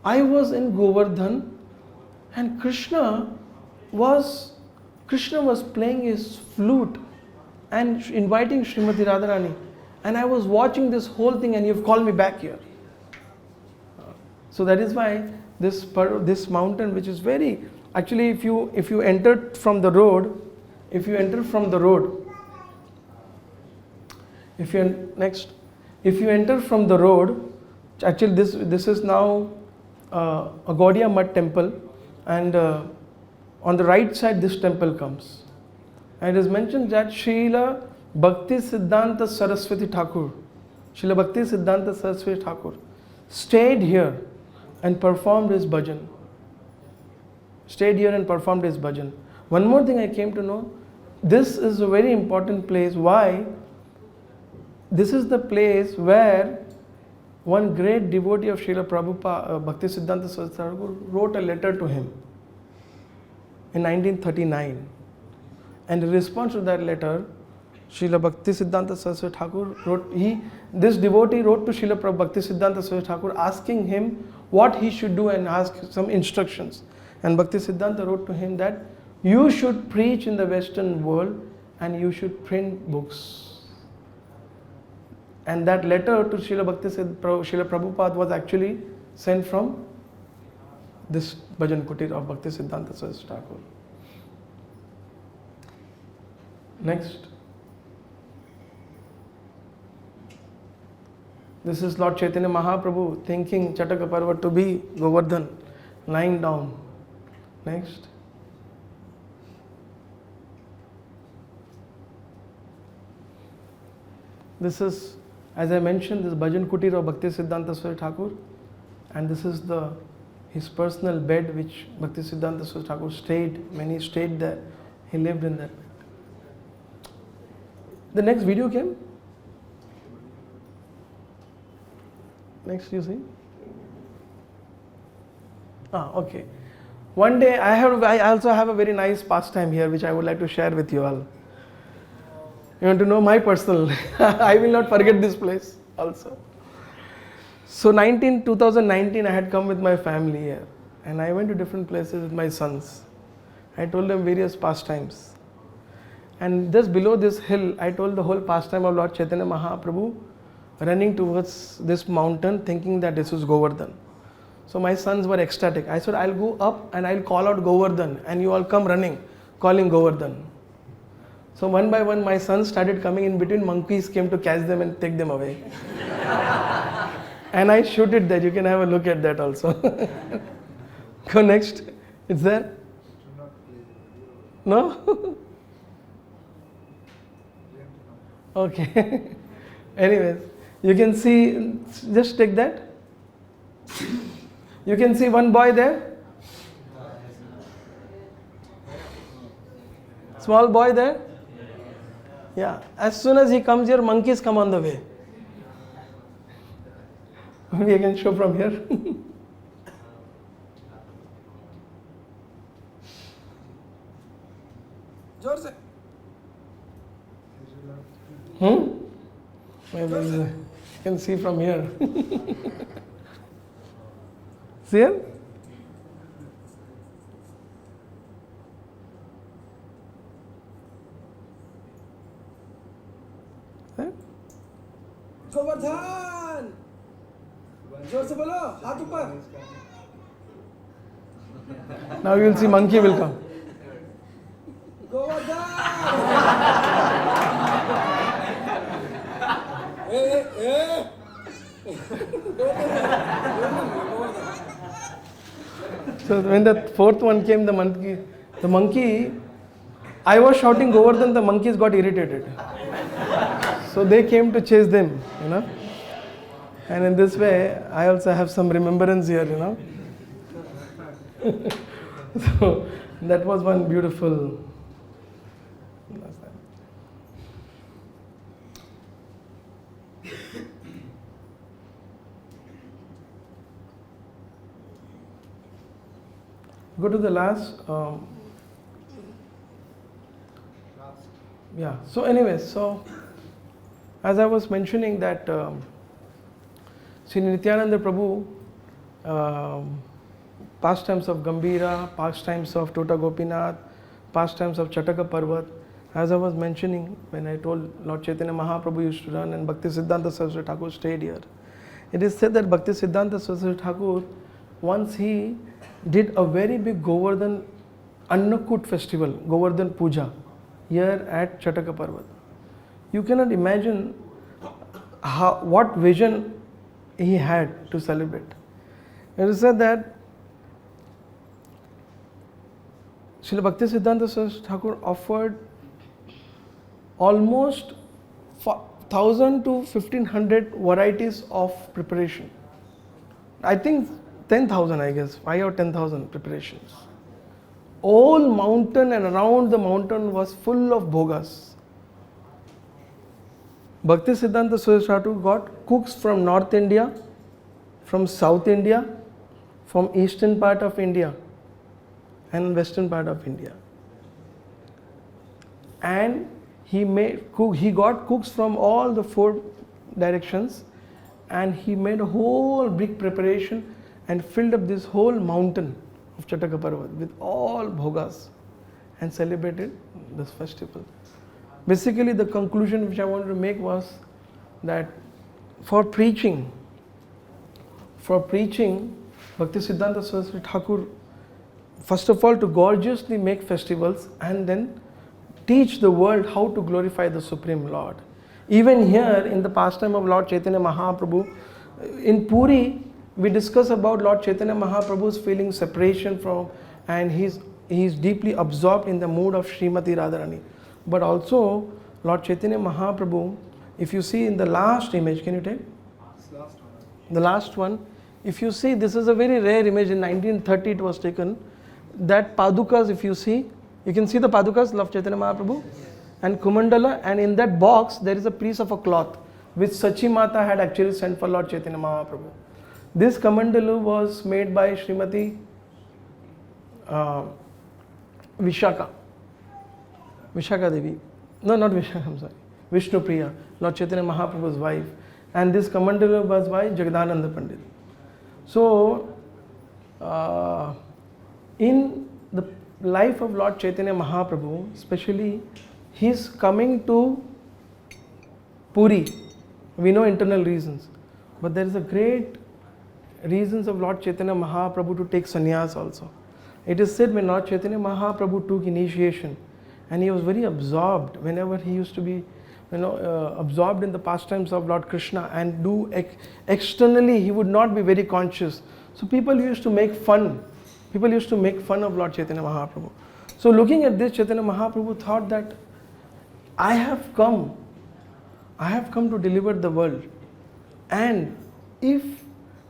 I was in Govardhan and Krishna was playing his flute and inviting Srimati Radharani. And I was watching this whole thing and you've called me back here. So that is why this mountain, which is very, actually if you enter from the road, actually this is now a Gaudiya Mutt temple, and on the right side this temple comes. And it is mentioned that Srila Bhakti Siddhanta Saraswati Thakur stayed here and performed his bhajan. One more thing I came to know, this is a very important place. Why? This is the place where one great devotee of Srila Prabhupada, Bhakti Siddhanta Saraswati Thakur, wrote a letter to him in 1939. And in response to that letter, Srila Bhakti Siddhanta Saraswati Thakur wrote, this devotee wrote to Srila Bhakti Siddhanta Saraswati Thakur asking him what he should do and ask some instructions. And Bhakti Siddhanta wrote to him that you should preach in the Western world and you should print books. And that letter to Srila Prabhupada was actually sent from this Bhajan Kutir of Bhakti Siddhanta Saraswati Thakur. Next. This is Lord Chaitanya Mahaprabhu thinking Chataka Parvat to be Govardhan, lying down. Next. This is, as I mentioned, this Bhajan Kutir of Bhakti Siddhanta Saraswati Thakur, and this is his personal bed which Bhakti Siddhanta Saraswati Thakur stayed. When he stayed there, he lived in that. The next video came. Next, you see. Okay. One day I also have a very nice pastime here which I would like to share with you all. You want to know my personal? I will not forget this place also. So 2019 I had come with my family here and I went to different places with my sons. I told them various pastimes. And just below this hill, I told the whole pastime of Lord Chaitanya Mahaprabhu running towards this mountain thinking that this was Govardhan. So my sons were ecstatic. I said, I'll go up and I'll call out Govardhan and you all come running, calling Govardhan. So one by one my sons started coming in between, monkeys came to catch them and take them away. And I shooted that, you can have a look at that also. Go next, it's there? No? Okay. Anyways, you can see, just take that. You can see one boy there. Small boy there. Yeah. As soon as he comes here, monkeys come on the way. Maybe I can show from here. Maybe you can see from here. See here? Govardhan! जोर से बोलो, हाथ ऊपर. Now you will see monkey will come. Govardhan! So when the fourth one came, the monkey, I was shouting Govardhan, the monkeys got irritated. So they came to chase them, you know. And in this way, I also have some remembrance here, you know. So that was one beautiful. Go to the last. Yeah. So anyways, so as I was mentioning that Sri Nityananda Prabhu, pastimes of Gambhira, pastimes of Tota Gopinath, pastimes of Chataka Parvat, as I was mentioning when I told Lord Chaitanya Mahaprabhu used to run and Bhakti Siddhanta Saraswati Thakur stayed here. It is said that Bhakti Siddhanta Saraswati Thakur, once he did a very big Govardhan Annakut festival, Govardhan Puja, here at Chataka Parvat. You cannot imagine what vision he had to celebrate. It is said that Srila Bhakti Siddhanta Saraswati Thakur offered almost 1,000 to 1,500 varieties of preparation. I think 10,000, I guess, 5 or 10,000 preparations. All mountain and around the mountain was full of bhogas. Bhakti Siddhanta Saraswati Thakur got cooks from North India, from South India, from eastern part of India and western part of India. and he got cooks from all the 4 directions, and he made a whole big preparation and filled up this whole mountain of Chataka Parvat with all bhogas and celebrated this festival. Basically, the conclusion which I wanted to make was that for preaching, Bhakti Siddhanta Saraswati Thakur, first of all, to gorgeously make festivals and then teach the world how to glorify the Supreme Lord. Even here in the pastime of Lord Chaitanya Mahaprabhu, in Puri, we discuss about Lord Chaitanya Mahaprabhu's feeling separation from, and he's deeply absorbed in the mood of Srimati Radharani. But also, Lord Chaitanya Mahaprabhu, if you see in the last image, can you take? The last one. If you see, this is a very rare image. In 1930 it was taken. That Padukas, if you see, you can see the Padukas, Lord Chaitanya Mahaprabhu, and Kumandala, and in that box there is a piece of a cloth which Sachi Mata had actually sent for Lord Chaitanya Mahaprabhu. This Kamandalu was made by Srimati Vishaka Devi. No, not Vishaka, I'm sorry. Vishnu Priya, Lord Chaitanya Mahaprabhu's wife. And this Kamandalu was by Jagadananda Pandit. So, in the life of Lord Chaitanya Mahaprabhu, especially his coming to Puri, we know internal reasons, but there is a great reasons of Lord Chaitanya Mahaprabhu to take sannyas also. It is said when Lord Chaitanya Mahaprabhu took initiation, and he was very absorbed whenever he used to be absorbed in the pastimes of Lord Krishna and do externally, he would not be very conscious. So people used to make fun. People used to make fun of Lord Chaitanya Mahaprabhu. So looking at this, Chaitanya Mahaprabhu thought that I have come to deliver the world, and if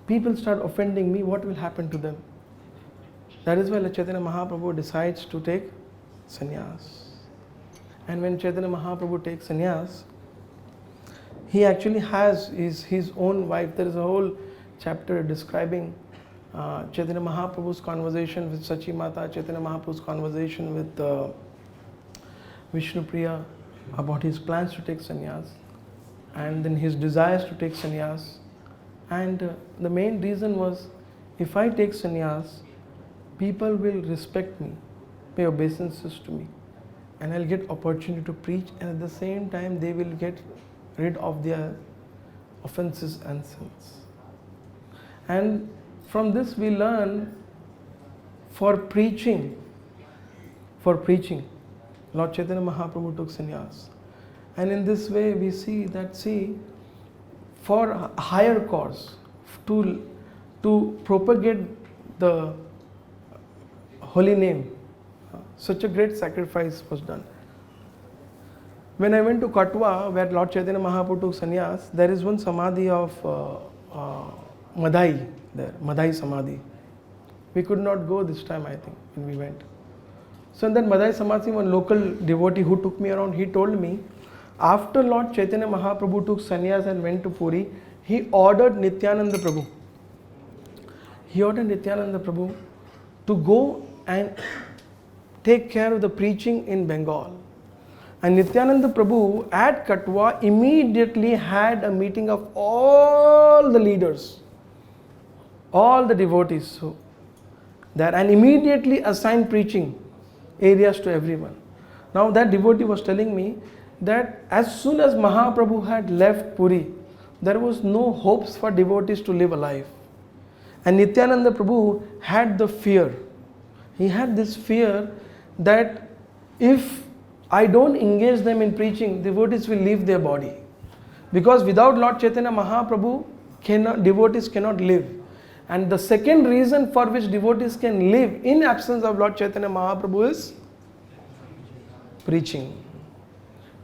people start offending me, what will happen to them? That is why Chaitanya Mahaprabhu decides to take sannyas. And when Chaitanya Mahaprabhu takes sannyas, he actually has his own wife. There is a whole chapter describing Chaitanya Mahaprabhu's conversation with Sachi Mata, Chaitanya Mahaprabhu's conversation with Vishnu Priya about his plans to take sannyas, and then his desires to take sannyas. And the main reason was, if I take sannyas, people will respect me, pay obeisances to me, and I'll get opportunity to preach, and at the same time they will get rid of their offenses and sins. And from this we learn for preaching, Lord Chaitanya Mahaprabhu took sannyas. And in this way we see that, for a higher cause, to propagate the holy name, such a great sacrifice was done. When I went to Katwa, where Lord Chaitanya Mahaprabhu took sannyas, there is one samadhi of Madhai there, Madhai Samadhi. We could not go this time, I think, when we went. So in that Madhai Samadhi, one local devotee who took me around, he told me, after Lord Chaitanya Mahaprabhu took sannyas and went to Puri, he ordered Nityananda Prabhu. He ordered Nityananda Prabhu to go and take care of the preaching in Bengal. And Nityananda Prabhu at Katwa immediately had a meeting of all the leaders, all the devotees there, and immediately assigned preaching areas to everyone. Now that devotee was telling me that as soon as Mahaprabhu had left Puri, there was no hopes for devotees to live alive. And Nityananda Prabhu had the fear. He had this fear that if I don't engage them in preaching, devotees will leave their body. Because without Lord Chaitanya Mahaprabhu, devotees cannot live. And the second reason for which devotees can live in absence of Lord Chaitanya Mahaprabhu is preaching.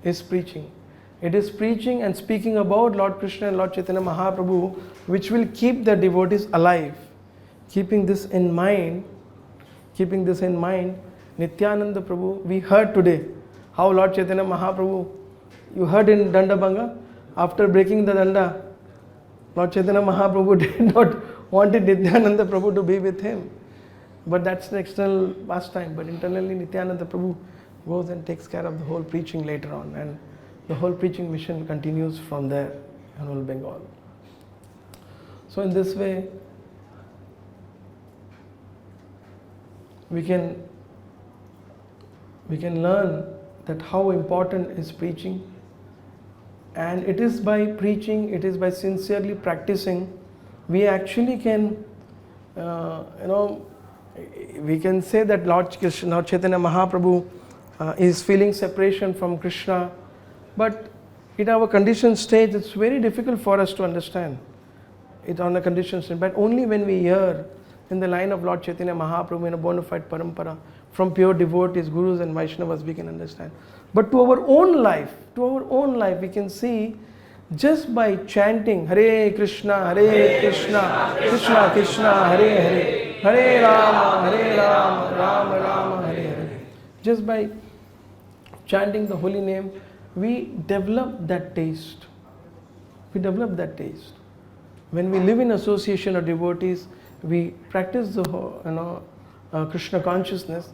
It is preaching and speaking about Lord Krishna and Lord Chaitanya Mahaprabhu which will keep the devotees alive. Keeping this in mind, Nityananda Prabhu, we heard today how Lord Chaitanya Mahaprabhu, you heard in Dandabhanga, after breaking the Danda, Lord Chaitanya Mahaprabhu did not wanted Nityananda Prabhu to be with him. But that's an external pastime. But internally Nityananda Prabhu goes and takes care of the whole preaching later on, and the whole preaching mission continues from there in whole Bengal. So in this way, we can learn that how important is preaching, and it is by preaching, it is by sincerely practicing, we actually can, we can say that Lord Chaitanya Mahaprabhu is feeling separation from Krishna, but in our conditioned state, it's very difficult for us to understand it on a conditioned state. But only when we hear in the line of Lord Chaitanya Mahaprabhu in a bona fide parampara from pure devotees, gurus and Vaishnavas, we can understand. But to our own life, we can see just by chanting Hare Krishna, Krishna Krishna, Hare Hare, Hare Rama, Rama Rama, Hare Hare. Just by chanting the holy name, we develop that taste. When we live in association of devotees, we practice the Krishna consciousness.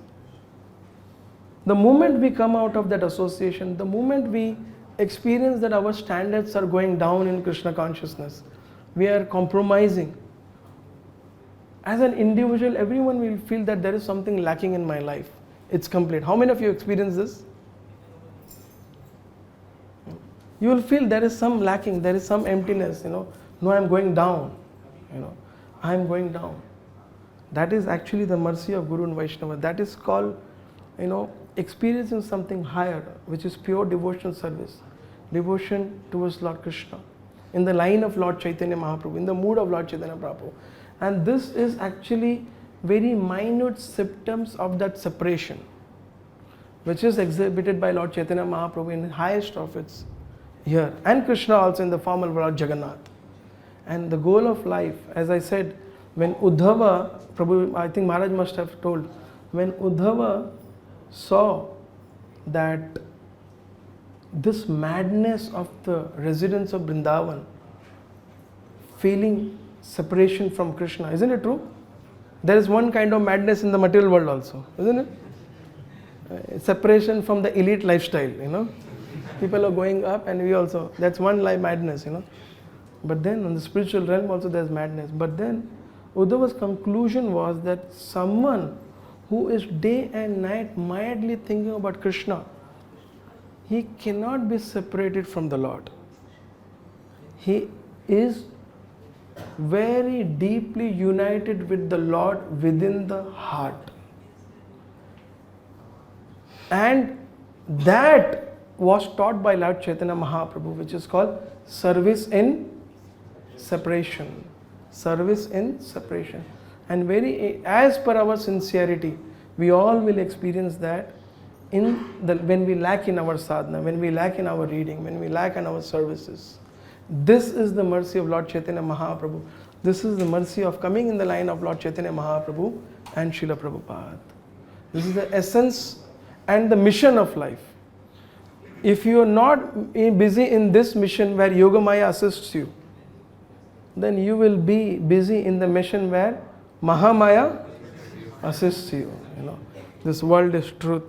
The moment we come out of that association, the moment we experience that our standards are going down in Krishna consciousness, we are compromising. As an individual, everyone will feel that there is something lacking in my life. It's complete. How many of you experience this? You will feel there is some lacking, there is some emptiness, No, I'm going down, I'm going down. That is actually the mercy of Guru and Vaishnava. That is called, experiencing something higher, which is pure devotional service. Devotion towards Lord Krishna. In the line of Lord Chaitanya Mahaprabhu, in the mood of Lord Chaitanya Mahaprabhu. And this is actually very minute symptoms of that separation, which is exhibited by Lord Chaitanya Mahaprabhu in the highest of its here. And Krishna also in the form of Lord Jagannath. And the goal of life, as I said, when Uddhava, Prabhu, I think Maharaj must have told, when Uddhava saw that this madness of the residents of Vrindavan, feeling separation from Krishna, isn't it true? There is one kind of madness in the material world also, isn't it? Separation from the elite lifestyle, People are going up and we also, that's one life madness, But then on the spiritual realm also there's madness. But then Uddhava's conclusion was that someone who is day and night madly thinking about Krishna, he cannot be separated from the Lord. He is very deeply united with the Lord within the heart. And that was taught by Lord Chaitanya Mahaprabhu, which is called service in separation. Service in separation. And as per our sincerity, we all will experience that when we lack in our sadhana, when we lack in our reading, when we lack in our services. This is the mercy of Lord Chaitanya Mahaprabhu. This is the mercy of coming in the line of Lord Chaitanya Mahaprabhu and Srila Prabhupada. This is the essence and the mission of life. If you are not busy in this mission where Yogamaya assists you, then you will be busy in the mission where Mahamaya assists you. This world is truth.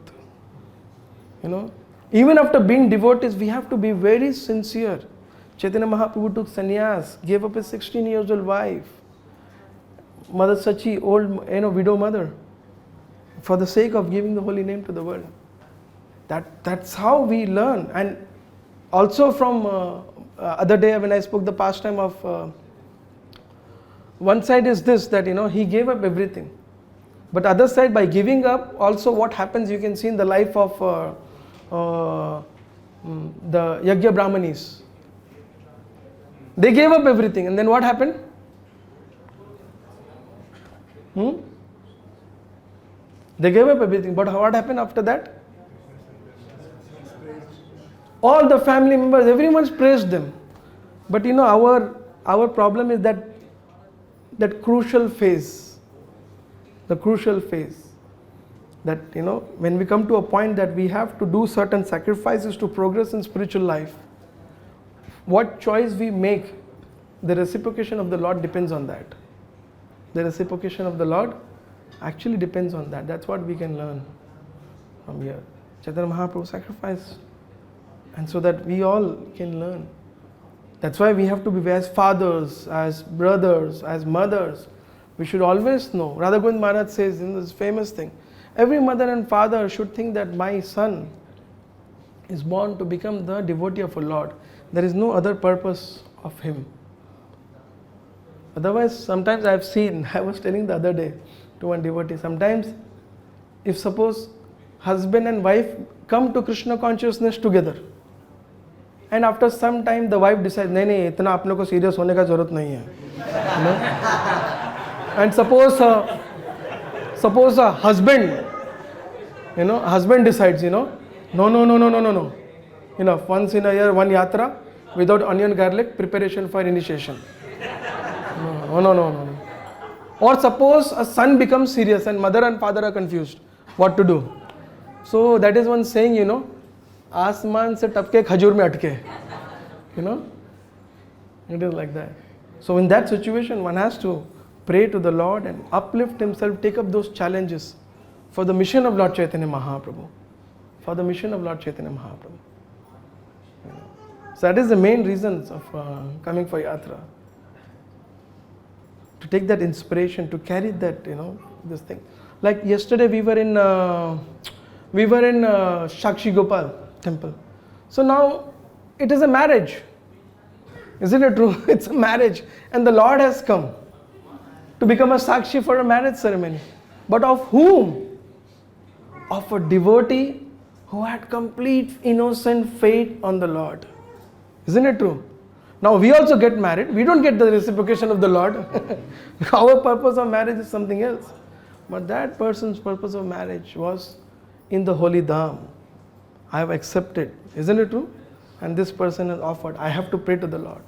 Even after being devotees, we have to be very sincere. Chaitanya Mahaprabhu took sannyas, gave up his 16 years old wife, Mother Sachi, old widow mother, for the sake of giving the holy name to the world. That's how we learn. And also from other day when I spoke the pastime of one side is this, that he gave up everything. But other side, by giving up, also what happens you can see in the life of the Yajna Brahmanis. They gave up everything, and then what happened? They gave up everything, but what happened after that? All the family members, everyone praised them. But our problem is that crucial phase. The crucial phase. That when we come to a point that we have to do certain sacrifices to progress in spiritual life, what choice we make, the reciprocation of the Lord depends on that. The reciprocation of the Lord actually depends on that. That's what we can learn from here. Chaitanya Mahaprabhu sacrificed. And so that we all can learn. That's why we have to be as fathers, as brothers, as mothers. We should always know. Radha Govind Maharaj says in this famous thing, every mother and father should think that my son is born to become the devotee of a Lord. There is no other purpose of him. Otherwise, sometimes I have seen, I was telling the other day to one devotee, sometimes if suppose husband and wife come to Krishna consciousness together, and after some time the wife decides, नहीं इतना आप लोग को serious होने का जरूरत नहीं है, you know? And suppose a husband, husband decides, no, once in a year one yatra without onion garlic, preparation for initiation. No. Or suppose a son becomes serious and mother and father are confused, what to do? So that is one saying, आसमान से टपके खजूर में अटके, it is like that. So in that situation one has to pray to the Lord and uplift himself, take up those challenges for the mission of Lord Chaitanya Mahaprabhu. For the mission of Lord Chaitanya Mahaprabhu. So that is the main reasons of coming for yatra. To take that inspiration, to carry that, this thing. Like yesterday we were in Shakshi Gopal temple. So now it is a marriage. Isn't it true? It's a marriage. And the Lord has come to become a Sakshi for a marriage ceremony. But of whom? Of a devotee who had complete innocent faith on the Lord. Isn't it true? Now we also get married. We don't get the reciprocation of the Lord. Our purpose of marriage is something else. But that person's purpose of marriage was in the holy dham. I have accepted. Isn't it true? And this person has offered. I have to pray to the Lord.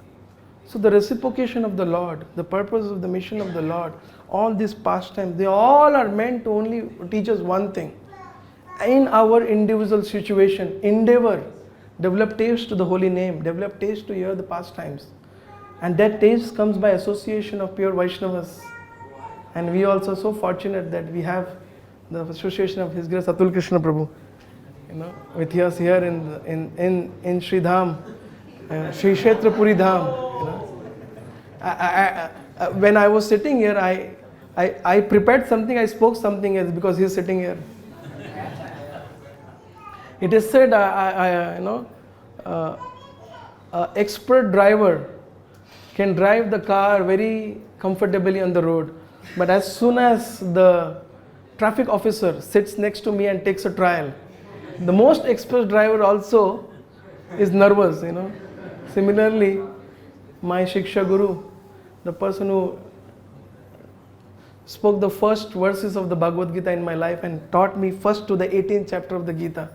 So the reciprocation of the Lord, the purpose of the mission of the Lord, all these pastimes, they all are meant to only teach us one thing. In our individual situation, endeavor, develop taste to the holy name, develop taste to hear the pastimes. And that taste comes by association of pure Vaishnavas. And we also so fortunate that we have the association of His Grace Atul Krishna Prabhu, with us here in Sri Dham, Sri Kshetra Puri Dham. When I was sitting here, I prepared something, I spoke something else because he is sitting here. It is said, expert driver can drive the car very comfortably on the road, but as soon as the traffic officer sits next to me and takes a trial, the most expert driver also is nervous, Similarly, my Shiksha Guru, the person who spoke the first verses of the Bhagavad Gita in my life and taught me first to the 18th chapter of the Gita,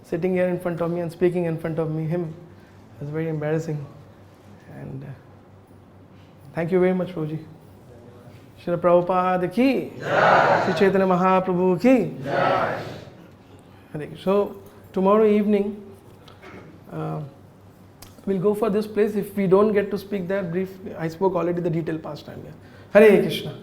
sitting here in front of me and speaking in front of me, him, was very embarrassing. And thank you very much, Prabhuji. Srila Prabhupada ki, Sri Chaitanya Mahaprabhu ki. So tomorrow evening, we'll go for this place. If we don't get to speak there, brief, I spoke already the detailed pastime here. Hare Krishna.